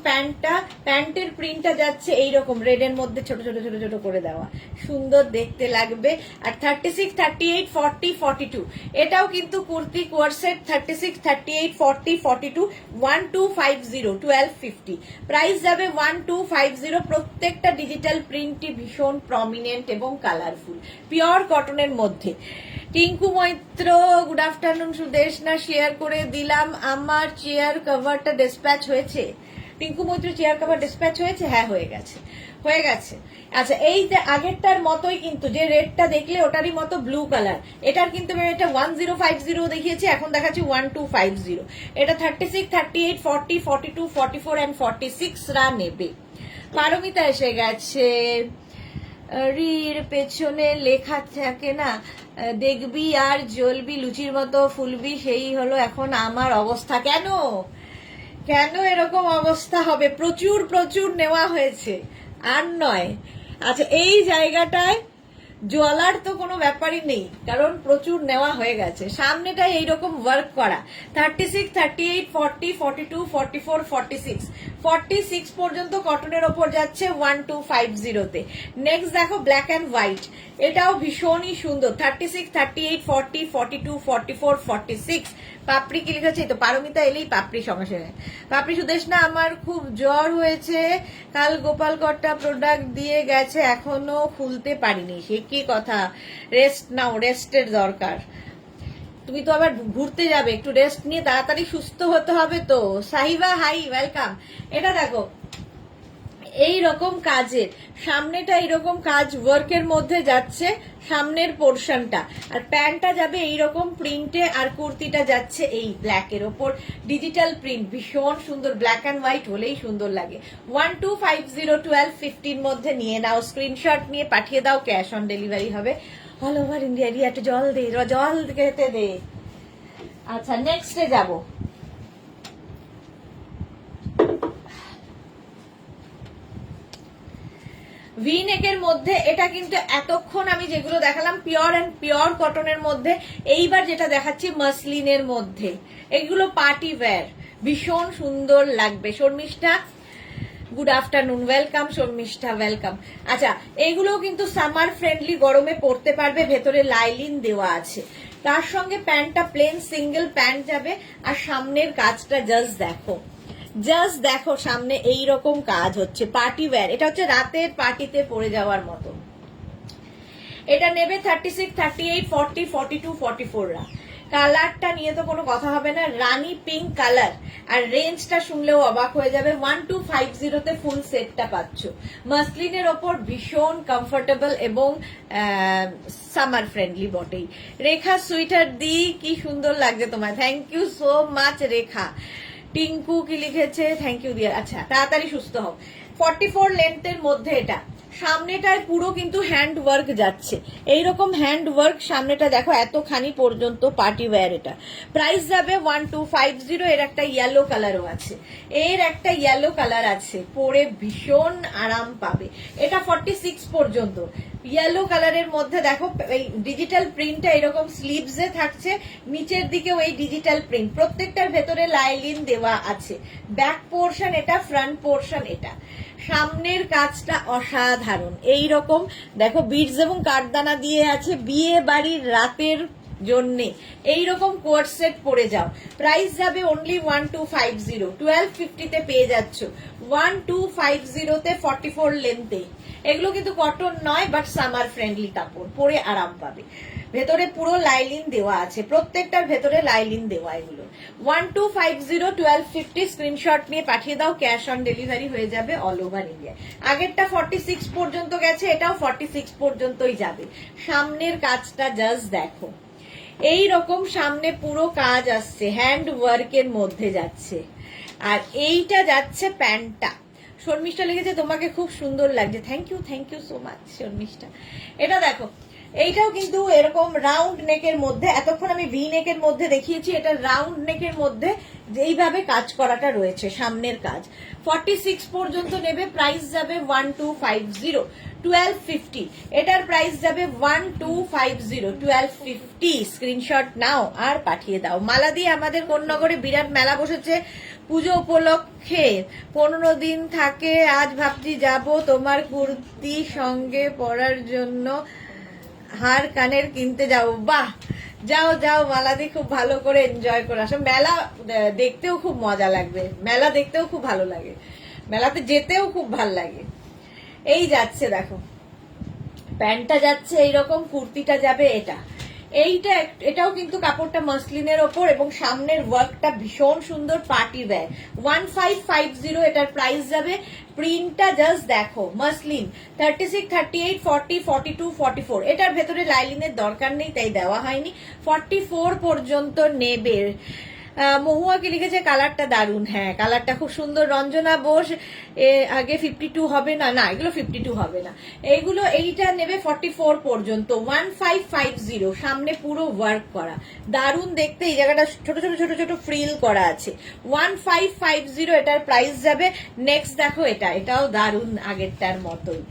প্যান্টের প্রিন্টটা যাচ্ছে এইরকম রেডের মধ্যে ছোট ছোট ছোট ছোট করে দেওয়া, সুন্দর দেখতে লাগবে। আর 36, 38, 40, 42 এটাও কিন্তু কুর্তি কোয়ার্ড সেট 36, 38, 40, 42 1250 1250। প্রাইস যাবে 1250। প্রত্যেকটা ডিজিটাল প্রিন্টই ভীষণ প্রমিনেন্ট এবং কালারফুল, পিওর কটনের মধ্যে। Tinku Maitra, good afternoon Sudeshna, share করে দিলাম। আমার চেয়ার কভারটা ডিসপ্যাচ হয়েছে। Tinku Maitra, chair cover dispatch হয়েছে? হ্যাঁ হয়ে গেছে। আচ্ছা, এই যে আগেরটার মতোই কিন্তু, যে রেডটা দেখলে ওটারই মতো ব্লু কালার, এটার কিন্তু আমি এটা 1050 দেখিয়েছি, এখন দেখাচ্ছি 1250। এটা 36, 38, 40, 42, 44 and 46 রা নেবে। পারমিতা এসে গেছে। রির পেছনে লেখা থাকে না, দেখবি আর জ্বলবি লুচির মতো ফুলবি, সেই হলো এখন আমার অবস্থা। কেন কেন এরকম অবস্থা হবে? প্রচুর প্রচুর নেওয়া হয়েছে, আর নয়। আচ্ছা, এই জায়গাটায় জ্বলার তো কোনো ব্যাপারই নেই, কারণ প্রচুর নেওয়া হয়ে গেছে। সামনেটাই এইরকম ওয়ার্ক করা, 36, 38, 40, 42, 44, 46, 46 পর্যন্ত কটনের ওপর যাচ্ছে 1250-তে। নেক্সট দেখো ব্ল্যাক অ্যান্ড হোয়াইট, এটাও ভীষণই সুন্দর, 36, 38, 40, 42, 44, 46। পাপড়ি কি লিখেছে? তো পারমিতা এলেই পাপড়ি সঙ্গে সঙ্গে। পাপড়ি সুদেশনা, আমার খুব জ্বর হয়েছে, কাল গোপাল কর্তা প্রোডাক্ট দিয়ে গেছে, এখনো খুলতে পারিনি। সে কি কথা? রেস্ট নাও, রেস্টের দরকার। তুমি তো আবার ঘুরতে যাবে, একটু রেস্ট নিয়ে তাড়াতাড়ি সুস্থ হতে হবে তো। Sahiba hi, welcome. এটা দেখো এই রকম কাজের, সামনেটা এইরকম কাজ ওয়ার্কের মধ্যে যাচ্ছে, সামনের পোর্শনটা, আর প্যান্টটা যাবে এইরকম প্রিন্টে, আর কুর্তিটা যাচ্ছে এই ব্ল্যাকের ওপর ডিজিটাল প্রিন্ট, ভীষণ সুন্দর। ব্ল্যাক অ্যান্ড হোয়াইট হলেই সুন্দর লাগে। 1250, 1250 মধ্যে নিয়ে নাও, স্ক্রিনশট নিয়ে পাঠিয়ে দাও, ক্যাশ অন ডেলিভারি হবে অল ওভার ইন্ডিয়া। একটা জল দে, জল খেতে দে। আচ্ছা, নেক্সটে যাবো। ভি নেকের মধ্যে, এটা কিন্তু এতক্ষণ আমি যেগুলো দেখালাম পিওর অ্যান্ড পিওর কটনের মধ্যে, এইবার যেটা দেখাচ্ছি মাসলিনের মধ্যে। এগুলো পার্টি ওয়্যার, ভীষণ সুন্দর লাগবে। Sharmishtha good afternoon, welcome Sharmishtha, welcome. আচ্ছা, এগুলো কিন্তু সামার ফ্রেন্ডলি, গরমে পরতে পারবে, ভেতরে লাইলিন দেওয়া আছে। তার সঙ্গে প্যান্টটা প্লেন সিঙ্গেল প্যান্ট যাবে, আর সামনের কাজটা জাস্ট দেখো, জাস্ট দেখো, সামনে এই রকম কাজ হচ্ছে, পার্টি ওয়্যার। এটা হচ্ছে রাতের পার্টিতে পরে যাওয়ার মতো। এটা নেবে 36, 38, 40, 42, 44 রা। কালারটা নিয়ে তো কোনো কথা হবে না, রানী পিঙ্ক কালার, আর রেঞ্জটা শুনলেও অবাক হয়ে যাবে। 1250-তে ফুল সেটটা পাচ্ছ। মাসলিনের ওপর ভীষণ কমফোর্টেবল এবং সামার ফ্রেন্ডলি বটেই। রেখা সুইটার দি, কি সুন্দর লাগছে তোমায়, থ্যাংক ইউ সো মাচ রেখা। টিঙ্কু কি লিখেছে, থ্যাংক ইউ ডিয়ার। আচ্ছা, তাড়াতাড়ি সুস্থ হও। 44 লেন্থের মধ্যে এটা, সামনেটায় পুরো কিন্তু হ্যান্ড ওয়ার্ক যাচ্ছে, এইরকম হ্যান্ড ওয়ার্ক সামনেটা দেখো, এতখানি পর্যন্ত পার্টি ওয়্যার। এটা প্রাইস যাবে 1250। এর একটা ইয়েলো কালারও আছে, এর একটা ইয়েলো কালার আছে, পরে ভীষণ আরাম পাবে। এটা 46 পর্যন্ত। ইয়েলো কালারের মধ্যে দেখো এই ডিজিটাল প্রিন্টটা এরকম স্লিভসে থাকছে, নিচের দিকেও এই ডিজিটাল প্রিন্ট, প্রত্যেকটার ভেতরে লাইলিন দেওয়া আছে। ব্যাক পোর্শন এটা, ফ্রন্ট পোর্শন এটা। সামনের কাজটা অসাধারণ, এই রকম দেখো বিডস এবং কাঠদানা দিয়ে আছে, বিয়ে বাড়ির রাতের জন্যে এইরকম কোয়ার্ট সেট পরে যাও। প্রাইস যাবে অনলি 1250, 1250-তে পেয়ে যাচ্ছ। 1250-তে 44 লেন্থে। এগুলো কিন্তু কটন নয়, বাট সামার ফ্রেন্ডলি কাপড়, পরে আরাম পাবে। ভেতরে পুরো লাইলিন দেওয়া আছে, প্রত্যেকটার ভেতরে লাইলিন দেওয়া। এগুলো 1250, 1250 স্ক্রিনশট নিয়ে পাঠিয়ে দাও, ক্যাশ অন ডেলিভারি হয়ে যাবে অল ওভার ইন্ডিয়া। আগেরটা 46 পর্যন্ত গেছে, এটাও 46 পর্যন্তই যাবে। সামনের কাজটা জাস্ট দেখো, এই রকম সামনে পুরো কাজ আসছে, হ্যান্ড ওয়ার্কের মধ্যে যাচ্ছে। আর এইটা যাচ্ছে প্যান্টটা। শর্মিষ্ঠা লিখেছে তোমাকে খুব সুন্দর লাগছে, thank you so much Sharmishtha. এটা দেখো, এইটাও কিন্তু এরকম রাউন্ড নেকের মধ্যে, এতক্ষণ আমি ভি নেকের মধ্যে দেখিয়েছি, এটা রাউন্ড নেকের মধ্যে এইভাবে কাজ করাটা রয়েছে, সামনের কাজ। 46 পর্যন্ত নেবে, প্রাইস যাবে 1250, 1250। এটার প্রাইস যাবে 1250, 1250। স্ক্রিনশট নাও আর পাঠিয়ে দাও। মালা দিয়ে আমাদের কোন্নগরে বিরাট মেলা বসেছে পুজো উপলক্ষে, 15 দিন থাকে। আজ ভাবছি যাব তোমার কুর্তি সঙ্গে পরার জন্য, হার কানের কিনতে যাও। বাহ, যাও যাও মালাদি, খুব ভালো করে এনজয় করে আসো। মেলা দেখতেও খুব মজা লাগবে, মেলা দেখতেও খুব ভালো লাগে, মেলাতে যেতেও খুব ভালো লাগে। এই যাচ্ছে দেখো, প্যান্টটা যাচ্ছে এইরকম, কুর্তিটা যাবে এটা। এটাও কিন্তু কাপড়টা মাসলিনের ওপর, এবং সামনের ওয়ার্কটা ভীষণ সুন্দর, পার্টি ওয়্যার। 1550 এটার প্রাইস যাবে। প্রিন্টটা জাস্ট দেখো, মাসলিন। 36, 38, 40, 42, 44। এটার ভেতরে লাইলিনের দরকার নেই, তাই দেওয়া হয়নি। 44 পর্যন্ত নেবে। মহুয়া কি লিখেছে কালারটা দারুন, হ্যাঁ কালারটা খুব সুন্দর। রঞ্জনা বোস আগে 52 হবে না, না এগুলো 52 হবে না, এইগুলো এইটা নেবে 44 পর্যন্ত। 1550, সামনে পুরো ওয়ার্ক করা, দারুন দেখতে। এই জায়গাটা ছোট ছোট ছোট ছোট ফ্রিল করা আছে। 1550 এটার প্রাইস যাবে। নেক্সট দেখো এটাও দারুন, আগেরটার মতোই।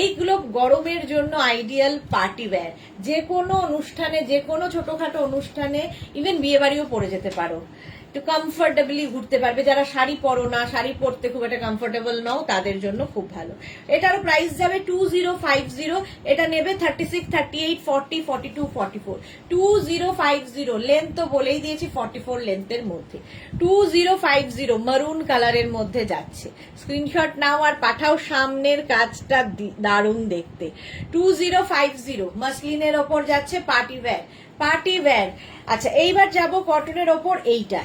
এইগুলো গরমের জন্য আইডিয়াল পার্টি ওয়্যার, যে কোনো অনুষ্ঠানে, যে কোনো ছোটখাটো অনুষ্ঠানে, ইভেন বিয়ে বাড়িও পরে যেতে পারো, একটু কমফোর্টেবলি ঘুরতে পারবে। যারা শাড়ি পরো না, শাড়ি পরতে খুব একটা কমফোর্টেবল নাও, তাদের জন্য খুব ভালো। এটারও প্রাইস যাবে 2050। এটা নেবে 36, 38, 40, 42, 44। 2050, লেন্থ তো বলেই দিয়েছি 44 লেন্থের মধ্যে। 2050 মারুন কালারের মধ্যে যাচ্ছে। স্ক্রিনশট নাও আর পাঠাও, সামনের কাজটা দারুণ দেখতে। 2050 মাসলিনের ওপর যাচ্ছে, পার্টি ওয়্যার, পার্টি ওয়্যার। আচ্ছা এইবার যাব কটনের ওপর।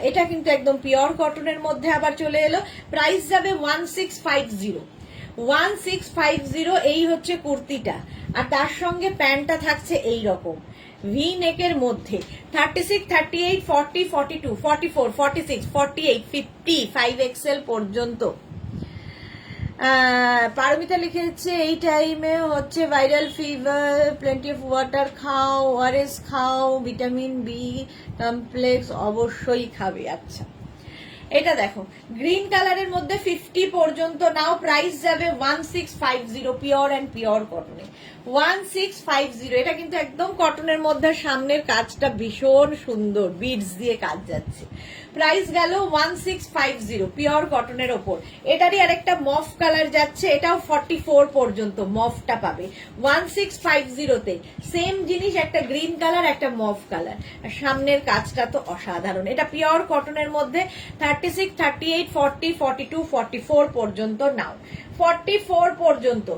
এটা কিন্তু একদম পিওর কটনের মধ্যে আবার চলে এলো। প্রাইস যাবে 1650। 1650, এই হচ্ছে কুর্তিটা, আর তার সঙ্গে প্যান্টটা থাকছে এই রকম ভি নেকের মধ্যে। 36, 38, 40, 42, 44, 46, 48, 50, 5XL পর্যন্ত। পারমিতা লিখেছে এই টাইমে হচ্ছে viral fever, plenty of water খাও, ওআরএস খাও, ভিটামিন বি কমপ্লেক্স অবশ্যই খাবে। আচ্ছা এটা দেখো গ্রিন কালারের মধ্যে 50 পর্যন্ত নাও। প্রাইস যাবে 1650, পিওর অ্যান্ড পিওর কটনে। 1650, এটা কিন্তু একদম কটনের মধ্যে, সামনের কাজটা ভীষণ সুন্দর, বিডস দিয়ে কাজ যাচ্ছে। প্রাইস গেল 1650, পিওর কটনের ওপর। এটারই আরেকটা মফ কালার যাচ্ছে, এটাও 44 পর্যন্ত মফটা পাবে 1650 তে। সেম জিনিস, একটা গ্রিন কালার, একটা মফ কালার, আর সামনের কাজটা তো অসাধারণ। এটা পিওর কটনের মধ্যে। 36, 38, 40, 42, 44 পর্যন্ত নাও। 44 পর্যন্ত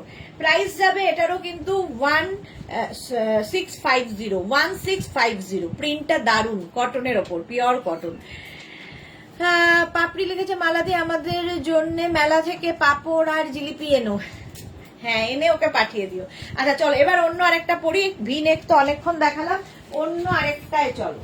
প্রাইস যাবে। এটারও কিন্তু 1650, 1650। প্রিন্টটা দারুন, কটনের ওপর, পিওর কটন। পাপড়ি লিখেছে মালাদি আমাদের জন্য মেলা থেকে পাপড় আর জিলিপি এনো। হ্যাঁ এনে ওকে পাঠিয়ে দিও। আচ্ছা চলো এবার অন্য আরেকটা পড়ি। ভি নেক তো অনেকক্ষণ দেখালাম, অন্য আরেকটায় চলো।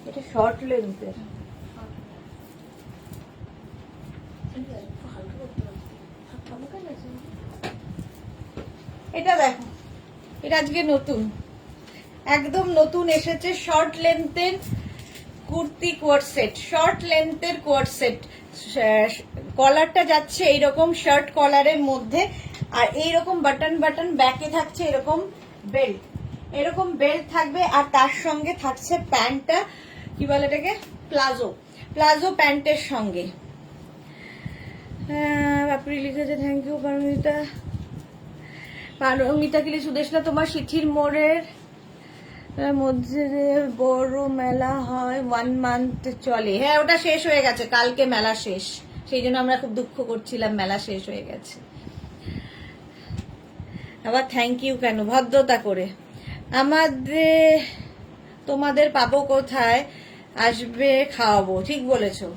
এটা শর্ট লেন্থের। এটা দেখো, এটা আজকে নতুন, একদম নতুন এসেছে, short লেন্থের kurti co-ord set, short লেন্থের কোয়ার সেট। কলারটা যাচ্ছে এইরকম শার্ট কলারের মধ্যে, আর এইরকম বাটন বাটন ব্যাকে থাকছে এরকম বেল্ট, এরকম বেল্ট থাকবে, আর তার সঙ্গে থাকছে প্যান্টটা, কি বলে এটাকে, প্লাজো, প্লাজো প্যান্টের সঙ্গে। আপনি লিখেছে থ্যাংক ইউ পারমিতা। পারমিতা কি সুদেশনা তোমার সিথির মোড়ের মধ্যে বড় মেলা হয় 1 মান্থ চলে। হ্যাঁ ওটা শেষ হয়ে গেছে, কালকে মেলা শেষ, সেই জন্য আমরা খুব দুঃখ করছিলাম, মেলা শেষ হয়ে গেছে। আবার থ্যাংক ইউ কেন, ভদ্রতা করে। আমাদের তোমাদের পাবো কোথায়, আসবে খাওয়াবো। ঠিক বলেছো,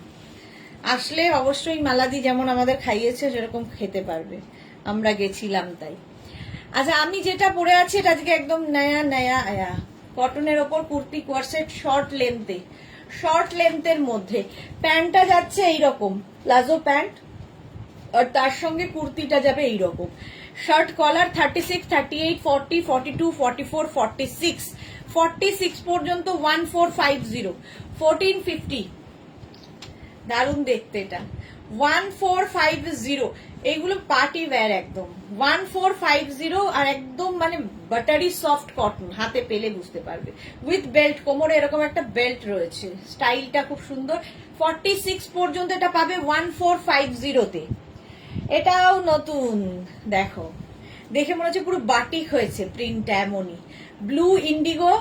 আসলে অবশ্যই মালাদি যেমন আমাদের খাইয়েছে সেরকম খেতে পারবে, আমরা গেছিলাম তাই। আচ্ছা আমি যেটা পরে আছি এটা আজকে একদম নয়া নয়া আয়া, কটনের ওপর কুর্তি কোয়ারসেট, শর্ট লেন্থে, শর্ট লেন্থের মধ্যে। প্যান্টটা যাচ্ছে এইরকম প্লাজো প্যান্ট, আর তার সঙ্গে কুর্তিটা যাবে এইরকম। শার্ট কলার 36, 38, 40, 42, 44, 46, 46 পর্যন্ত 1450, 1450। দারুণ দেখতে এটা, 1450। এইগুলো পার্টি ওয়্যার একদম। 1450, আর একদম মানে বাটারি সফট কটন, হাতে পেলে বুঝতে পারবে। উইথ বেল্ট, কোমরে এরকম একটা বেল্ট রয়েছে, স্টাইলটা খুব সুন্দর। 46 পর্যন্ত এটা পাবে 1450 তে। এটাও নতুন, দেখো দেখে মনে হচ্ছে পুরো বাটিক হয়েছে প্রিন্টটা, এমনই ব্লু ইন্ডিগো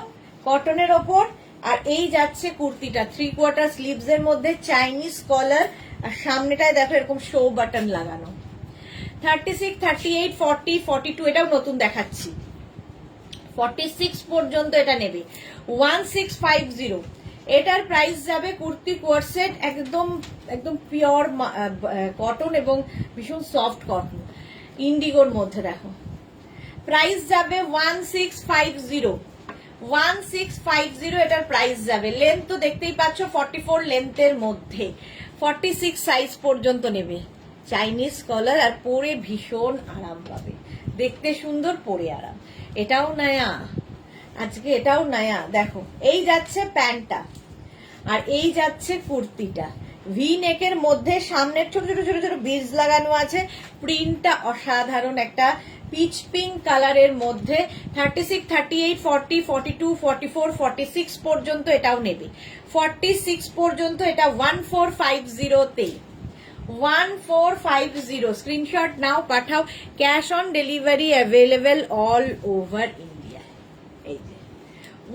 কটনের ওপর। আর এই যাচ্ছে কুর্তিটা 3/4 স্লিভস এর মধ্যে, চাইনিজ কলার, আর সামনেটায় দেখো এরকম শো বাটন লাগানো। 36, 38, 40, 42 এটাও নতুন দেখাচ্ছি, 46 পর্যন্ত এটা নেবে 1650। এটার প্রাইস যাবে কুর্তি কোয়ার সেট, একদম একদম পিওর কটন এবং ভীষণ সফট কটন ইন্ডিগোর মধ্যে। দেখো প্রাইস যাবে 1650, 1650 এটার প্রাইস যাবে। লেন্থ তো দেখতেই পাচ্ছ 44 লেন্থের মধ্যে, 46 সাইজ পর্যন্ত নেবে। চাইনিজ কলার, আর পরে ভীষণ আরাম পাবে, দেখতে সুন্দর, পরে আরাম। এটাও নয়া, আজকে এটাও নয়া। দেখো এই যাচ্ছে প্যান্টটা, আর এই যাচ্ছে কুর্তিটা, ভি নেকের মধ্যে, সামনের ছোট ছোট ছোট ছোট বিজ লাগানো আছে, প্রিন্টটা অসাধারণ একটা পিচ পিঙ্ক কালারের মধ্যে। 36, 38, 40, 42, 44, 46 পর্যন্ত এটাও নেবে, 46 পর্যন্ত এটা 1450 তে, 1450। Screenshot now, Pathao. Cash on delivery available all over India. এই যে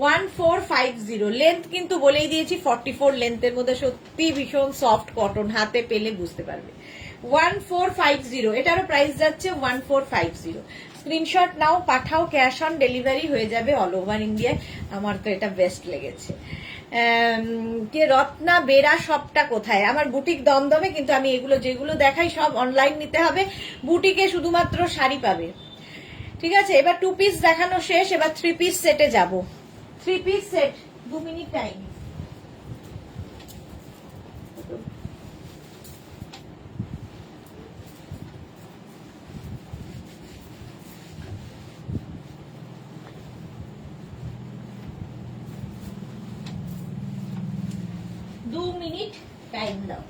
1450, লেন্থ কিন্তু বলেই দিয়েছি 44 লেন্থের মধ্যে, সত্যি ভীষণ সফট কটন, হাতে পেলে বুঝতে পারবে। 1450, এটারও প্রাইস যাচ্ছে 1450। Screenshot now, Pathao, cash on delivery হয়ে যাবে অল ওভার ইন্ডিয়ায়। আমার তো এটা বেস্ট লেগেছে। কে রত্না বেরা শপটা কোথায়? আমার বুটিক দমদমে, কিন্তু আমি এগুলো যেগুলো দেখাই সব অনলাইন নিতে হবে, বুটিকে শুধুমাত্র শাড়ি পাবে। ঠিক আছে, এবার 2 পিস দেখানো শেষ, এবার 3 পিস সেটে যাব। 3 piece set, 2 minute time. Minute time দাও।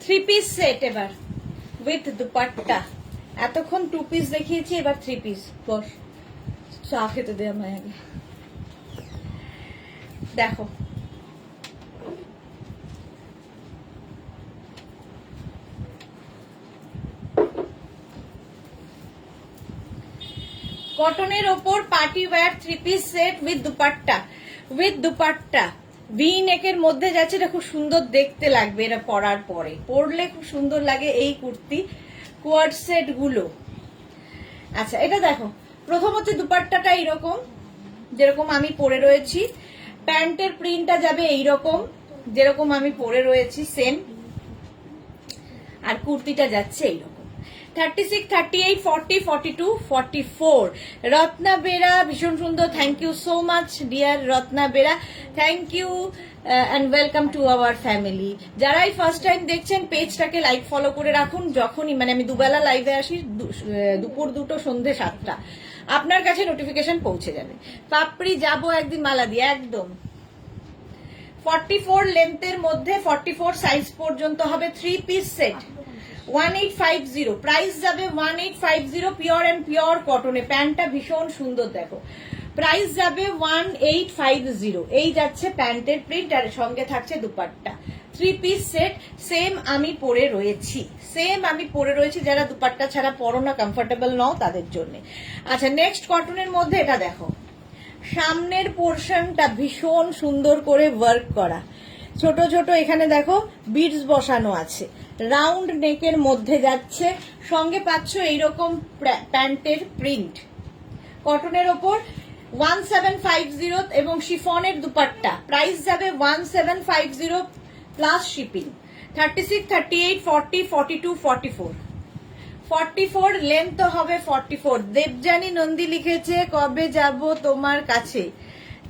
থ্রি পিস সেট এবার উইথ দুপাট্টা। এতক্ষণ 2 পিস দেখিয়েছি, এবার 3 পিস। বস, চা খেতে দে আমায় আগে। দেখো কটনের ওপর party wear 3 piece set with dupatta, with dupatta, V নেকের মধ্যে যাচ্ছে। এটা খুব সুন্দর দেখতে লাগবে, এটা পরার পরে পরলে খুব সুন্দর লাগে এই কুর্তি কোয়াড সেট গুলো। আচ্ছা এটা দেখো, প্রথম হচ্ছে দুপাট্টাটা এইরকম, যেরকম আমি পরে রয়েছি। প্যান্টের প্রিন্টটা যাবে এইরকম, যেরকম আমি পরে রয়েছি সেম, আর কুর্তিটা যাচ্ছে এইরকম। 36, 38, 40, 42, 44। রত্না বেরা ভীষণ সুন্দর, thank you so much dear Ratna Bera, thank you and welcome to our family. যারাই ফার্স্ট টাইম দেখছেন পেজটাকে লাইক ফলো করে রাখুন। যখনই মানে আমি দুবেলা লাইভে আসি, দুপুর 2টো, সন্ধে 7টা, আপনার কাছে নোটিফিকেশন পৌঁছে যাবে। পাপড়ি যাবো একদিন মালা দিয়ে, একদম। 44 লেন্থের মধ্যে 44 সাইজ পর্যন্ত হবে, 3 পিস সেট 1850। প্রাইস যাবে 1850, পিওর অ্যান্ড পিওর কটনে। প্যান্টটা ভীষণ সুন্দর, দেখো প্রাইস যাবে 1850। এই যাচ্ছে প্যান্টের প্রিন্ট, আর সঙ্গে থাকছে দুপাট্টা। 3 পিস সেট, সেম আমি পরে রয়েছি, সেম আমি পরে রয়েছি। যারা দুপাট্টা ছাড়া পরো না, কমফোর্টেবল নও, তাদের জন্য। আচ্ছা নেক্সট কটনের মধ্যে এটা দেখো, সামনের পোর্শনটা ভীষণ সুন্দর করে ওয়ার্ক করা, ছোট ছোট এখানে দেখো বিডস বসানো আছে, রাউন্ড নেকের মধ্যে যাচ্ছে, সঙ্গে পাচ্ছ এইরকম প্যান্টের প্রিন্ট, কটনের ওপর 1750 এবং শিফনের দুপাট্টা। প্রাইস যাবে 1750 প্লাস শিপিং। 36, 38, 40, 42, 44, 44 লেন্থ হবে 44। দেবজানী নন্দী লিখেছে কবে যাব তোমার কাছে।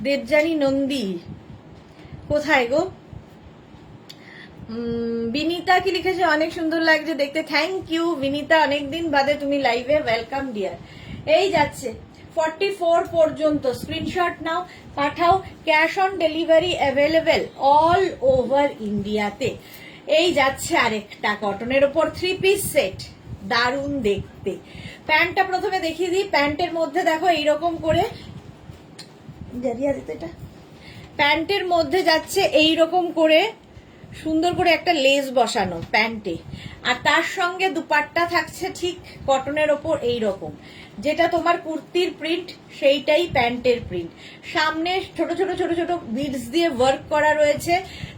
দেবজানী নন্দী কোথায় গো? বিনীতা কি লিখেছে, অনেক সুন্দর লাগছে দেখতে, থ্যাংক ইউ বিনীতা, অনেকদিন বাদে তুমি লাইভে, ওয়েলকাম ডিয়ার। এই যাচ্ছে 44 পর্যন্ত, screenshot now, Pathao. Cash on delivery available all over ইন্ডিয়াতে। এই যাচ্ছে আরেকটা কটনের ওপর 3 পিস সেট, দারুণ দেখতে। প্যান্টটা প্রথমে দেখিয়ে দিই। প্যান্টের মধ্যে দেখো এইরকম করে এটা প্যান্টের মধ্যে যাচ্ছে এইরকম করে সুন্দর করে একটা লেস বসানো প্যান্টে, আর তার সঙ্গে দুপাট্টা থাকছে ঠিক কটনের ওপর এইরকম, যেটা তোমার কুর্তির প্রিন্ট সেইটাই প্যান্টের প্রিন্ট। সামনে ছোট ছোট ছোট ছোট বিডস দিয়ে ওয়ার্ক করা রয়েছে,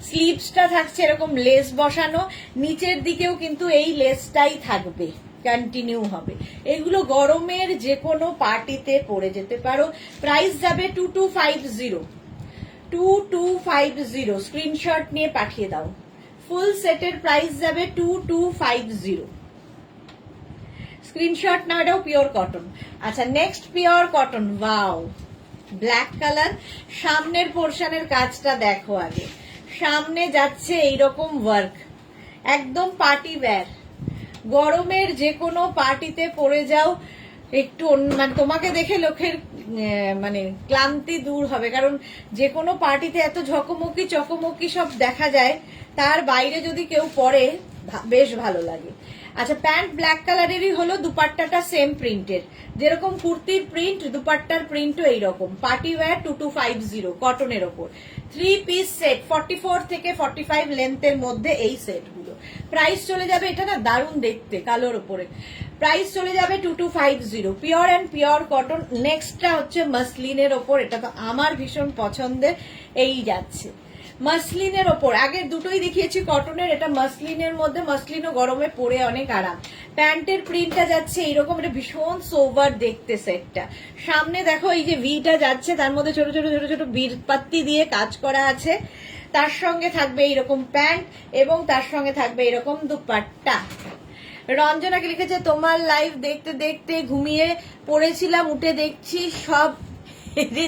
স্লিভসটা থাকছে এরকম লেস বসানো, নিচের দিকেও কিন্তু এই লেসটাই থাকবে, কন্টিনিউ হবে। এগুলো গরমের যে কোনো পার্টিতে পরে যেতে পারো। প্রাইস যাবে 2250, 2250। স্ক্রিনশট নিয়ে পাঠিয়ে দাও। ফুল সেটের প্রাইস যাবে 2250। স্ক্রিনশট নাও, এটাও পিওর কটন। আচ্ছা, next pure cotton, wow black colour. সামনের পোর্শনের কাজটা দেখো আগে, সামনে যাচ্ছে এইরকম ওয়ার্ক, একদম পার্টি ওয়্যার। গরমের যে কোনো পার্টিতে পরে যাও, একটু মানে তোমাকে দেখে লোকের মানে ক্লান্তি দূর হবে, কারণ যে কোনো পার্টিতে এত ঝকমকি চকমকি সব দেখা যায়, তার বাইরে যদি কেউ পরে বেশ ভালো লাগে। আচ্ছা, প্যান্ট ব্ল্যাক কালারেরই হলো, দুপাট্টাটা সেম প্রিন্টের, যেরকম কুর্তির প্রিন্ট দুপাট্টার প্রিন্টও এইরকম। পার্টি ওয়্যার 2250 কটনের ওপর 3 পিস সেট, 44 থেকে 45 লেন্থের মধ্যে এই সেটগুলো। প্রাইস চলে যাবে, এটা না দারুণ দেখতে কালোর ওপরে, প্রাইস চলে যাবে 2250। Pure and pure cotton. নেক্সটটা হচ্ছে মাসলিনের ওপর, এটা তো আমার ভীষণ পছন্দের। এই যাচ্ছে মাসলিনের ওপর, আগে দুটোই দেখিয়েছি কটনের, এটা মাসলিনের মধ্যে, মাসলিনও গরমে পরে অনেক আরাম। প্যান্টের প্রিন্টটা যাচ্ছে এইরকম, এটা ভীষণ সোবার দেখতে সেটটা। সামনে দেখো এই যে ভিটা যাচ্ছে, তার মধ্যে ছোট ছোট ছোট ছোট বীরপাত্তি দিয়ে কাজ করা আছে, তার সঙ্গে থাকবে এইরকম প্যান্ট এবং তার সঙ্গে থাকবে এরকম দুপাট্টা। রঞ্জনাকে লিখেছে, তোমার লাইভ দেখতে দেখতে ঘুমিয়ে পড়েছিলাম, উঠে দেখছি সব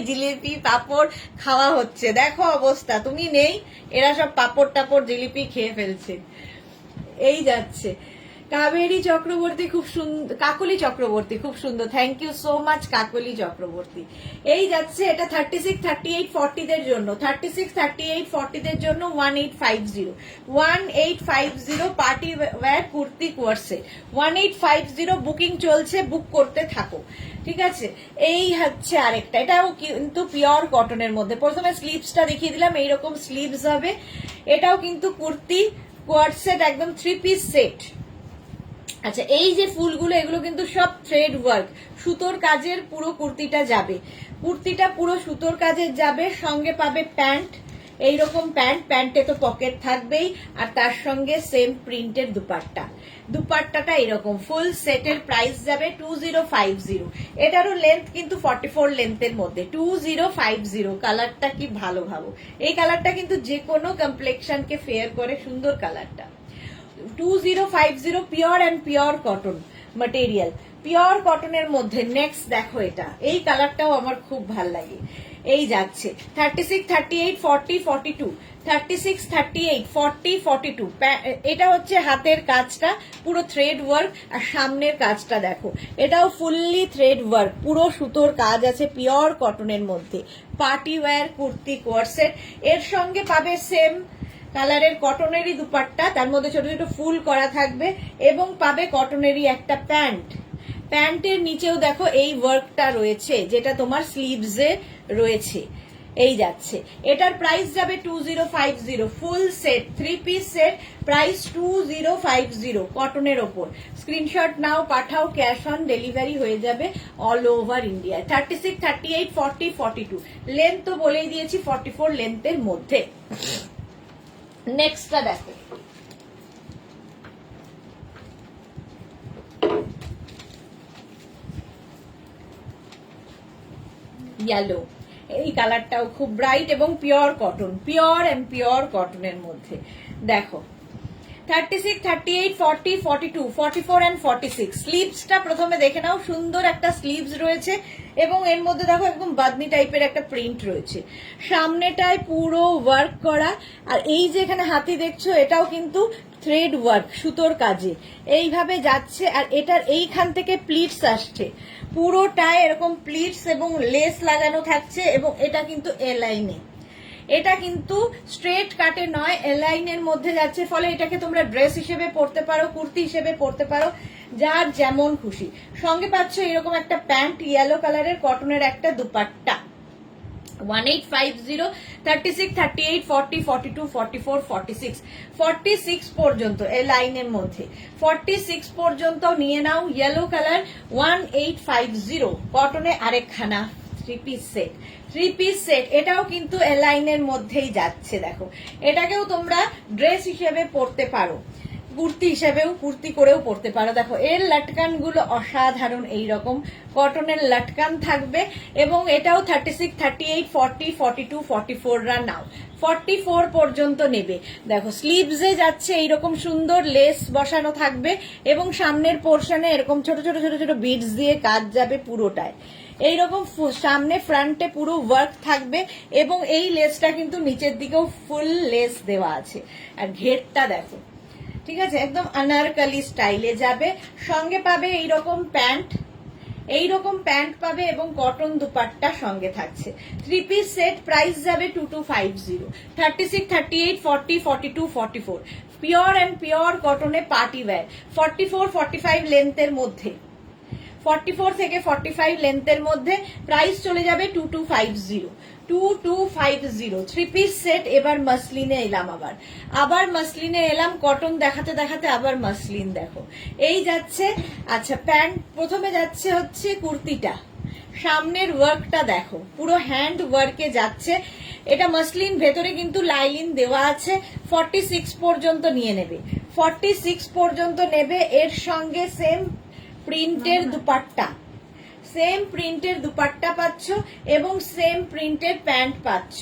জিলিপি পাপড় খাওয়া হচ্ছে। দেখো অবস্থা, তুমি নেই, এরা সব পাপড় টাপড় জিলিপি খেয়ে ফেলছে। এই যাচ্ছে কাবেরী চক্রবর্তী, খুব সুন্দর। কাকলি চক্রবর্তী, খুব সুন্দর, থ্যাংক ইউ সো মাচ কাকলি চক্রবর্তী। এই যাচ্ছে, এটা 36, 38, 40 দের জন্য, 36, 38, 40 দের জন্য 1850, 1850 পার্টি ওয়্যার কুর্তি কোয়ার্সে 1850। বুকিং চলছে, বুক করতে থাকো, ঠিক আছে। এই হচ্ছে আরেকটা, এটাও কিন্তু পিওর কটনের মধ্যে। প্রথমে স্লিভসটা দেখিয়ে দিলাম, এইরকম স্লিভস হবে। এটাও কিন্তু কুর্তি কোয়ার্ড সেট, একদম 3 পিস সেট। আচ্ছা, এই যে ফুলগুলো, এগুলো কিন্তু সব থ্রেড ওয়ার্ক, সুতোর কাজের পুরো কুর্তিটা যাবে, কুর্তিটা পুরো সুতোর কাজের যাবে। সঙ্গে পাবে প্যান্ট, এইরকম প্যান্ট, প্যান্টে তো পকেট থাকবেই, আর তার সঙ্গে সেম প্রিন্টের দুপাট্টা, দুপাট্টাটা এরকম। ফুল সেটের প্রাইস যাবে 2050। এটারও লেন্থ কিন্তু 44 লেন্থের মধ্যে, 2050। কালারটা কি ভালো, ভাবো এই কালারটা কিন্তু যে কোনো কমপ্লেকশনকে ফেয়ার করে, সুন্দর কালারটা। 2050 pure and pure cotton material, pure কটনের মধ্যে। নেক্সট দেখো, এটা এই কালারটাও আমার খুব ভাল লাগে। এই যাচ্ছে 36, 38, 40, 42, 36, 38, 40, 42। এটা হচ্ছে হাতের কাজটা পুরো থ্রেড ওয়ার্ক, আর সামনের কাজটা দেখো, এটাও ফুললি থ্রেড ওয়ার্ক, পুরো সুতোর কাজ আছে, পিওর কটনের মধ্যে। পার্টি ওয়্যার কুর্তি কোয়ার্সেট, এর সঙ্গে পাবে সেম কালারের কটনেরই দুপাট্টা, তার মধ্যে ছোট ছোট ফুল করা থাকবে, এবং পাবে কটনেরই একটা প্যান্ট। প্যান্টের নিচেও দেখো এই ওয়ার্কটা রয়েছে, যেটা তোমার স্লিভসে রয়েছে। এই যাচ্ছে, এটার প্রাইস যাবে 2050। Full set 3 piece set, price 2050 কটনের ওপর। Screenshot now, Pathao, cash on delivery হয়ে যাবে অল ওভার ইন্ডিয়া। 36, 38, 40, 42 লেন্থ তো বলেই দিয়েছি, 44 লেন্থের মধ্যে। নেক্সটটা দেখো, ইয়েলো। এই কালারটাও খুব ব্রাইট এবং pure cotton, pure and pure কটনের মধ্যে। দেখো 36, 38, 40, 42, 44 অ্যান্ড 46। স্লিভসটা প্রথমে দেখে নাও, সুন্দর একটা স্লিভস রয়েছে, এবং এর মধ্যে দেখো একদম বাদনি টাইপের একটা প্রিন্ট রয়েছে। সামনেটায় পুরো ওয়ার্ক করা, আর এই যে এখানে হাতি দেখছো, এটাও কিন্তু থ্রেড ওয়ার্ক, সুতোর কাজে এইভাবে যাচ্ছে। আর এটার এইখান থেকে প্লিটস আসছে, পুরোটায় এরকম প্লিটস এবং লেস লাগানো থাকছে, এবং এটা কিন্তু এ লাইনে, এটা কিন্তু স্ট্রেট কাটে নয়, এলাইনের মধ্যে যাচ্ছে, ফলে এটাকে তোমরা ড্রেস হিসেবে পরতে পারো, কুর্তি হিসেবে পরতে পারো, যার যেমন খুশি। সঙ্গে পাচ্ছ এরকম একটা প্যান্ট, ইয়েলো কালারের কটনের একটা দুপাট্টা। 1850, 36, 38, 40, 42, 44, 46, 46 পর্যন্ত এই লাইনের মধ্যে 46 পর্যন্ত নিয়ে নাও। ইয়েলো কালার 1850 কটনে আরেকখানা 3 পিস সেট, 3 পিস সেট। এটাও কিন্তু এই লাইনের মধ্যেই যাচ্ছে। দেখো, এটাকেও তোমরা ড্রেস হিসেবে পরতে পারো, কুর্তি হিসেবেও কুর্তি করেও পরতে পারো। দেখো, এর লাটকান গুলো অসাধারণ, এইরকম কটনের লাটকান থাকবে এবং এটাও 36, 38, 40, 42, 44 রা নাও, 44 পর্যন্ত নেবে। দেখো, স্লিভসে যাচ্ছে এইরকম সুন্দর লেস বসানো থাকবে এবং সামনের পোর্শনে এরকম ছোট ছোট ছোট ছোট বিডস দিয়ে কাজ যাবে পুরোটায়। এইরকম সামনে ফ্রন্টে পুরো ওয়ার্ক থাকবে এবং এই লেসটা কিন্তু নিচের দিকেও ফুল লেস দেওয়া আছে। আর ঘেরটা দেখো, ঠিক আছে, একদম আনারকলি স্টাইলে যাবে। সঙ্গে পাবে এইরকম প্যান্ট, এইরকম প্যান্ট পাবে এবং কটন দুপাট্টা সঙ্গে থাকছে। 3 পিস সেট, প্রাইস যাবে 2250, 36, 38, 40, 42, 44, পিওর অ্যান্ড পিওর কটনে পার্টি ওয়্যার। 44, 45 লেন্থের মধ্যে, 44 থেকে 45 লেন্থের মধ্যে প্রাইস চলে যাবে 2250, 2250। 3 পিস সেট। এবার মাসলিনে এলাম, আবার মাসলিনে এলাম, কটন দেখাতে দেখাতে আবার মাসলিন। দেখো, এই যাচ্ছে। আচ্ছা, প্যান্ট প্রথমে যাচ্ছে হচ্ছে কুর্তিটা, সামনের ওয়ার্কটা দেখো, পুরো হ্যান্ড ওয়ার্কে যাচ্ছে। এটা মাসলিন, ভেতরে কিন্তু লাইলিন দেওয়া আছে। 46 পর্যন্ত নিয়ে নেবে, 46 পর্যন্ত নেবে। এর সঙ্গে সেম প্রিন্টের দুপাট্টা, সেম প্রিন্টের দুপাট্টা পাচ্ছ এবং সেম প্রিন্টের প্যান্ট পাচ্ছ,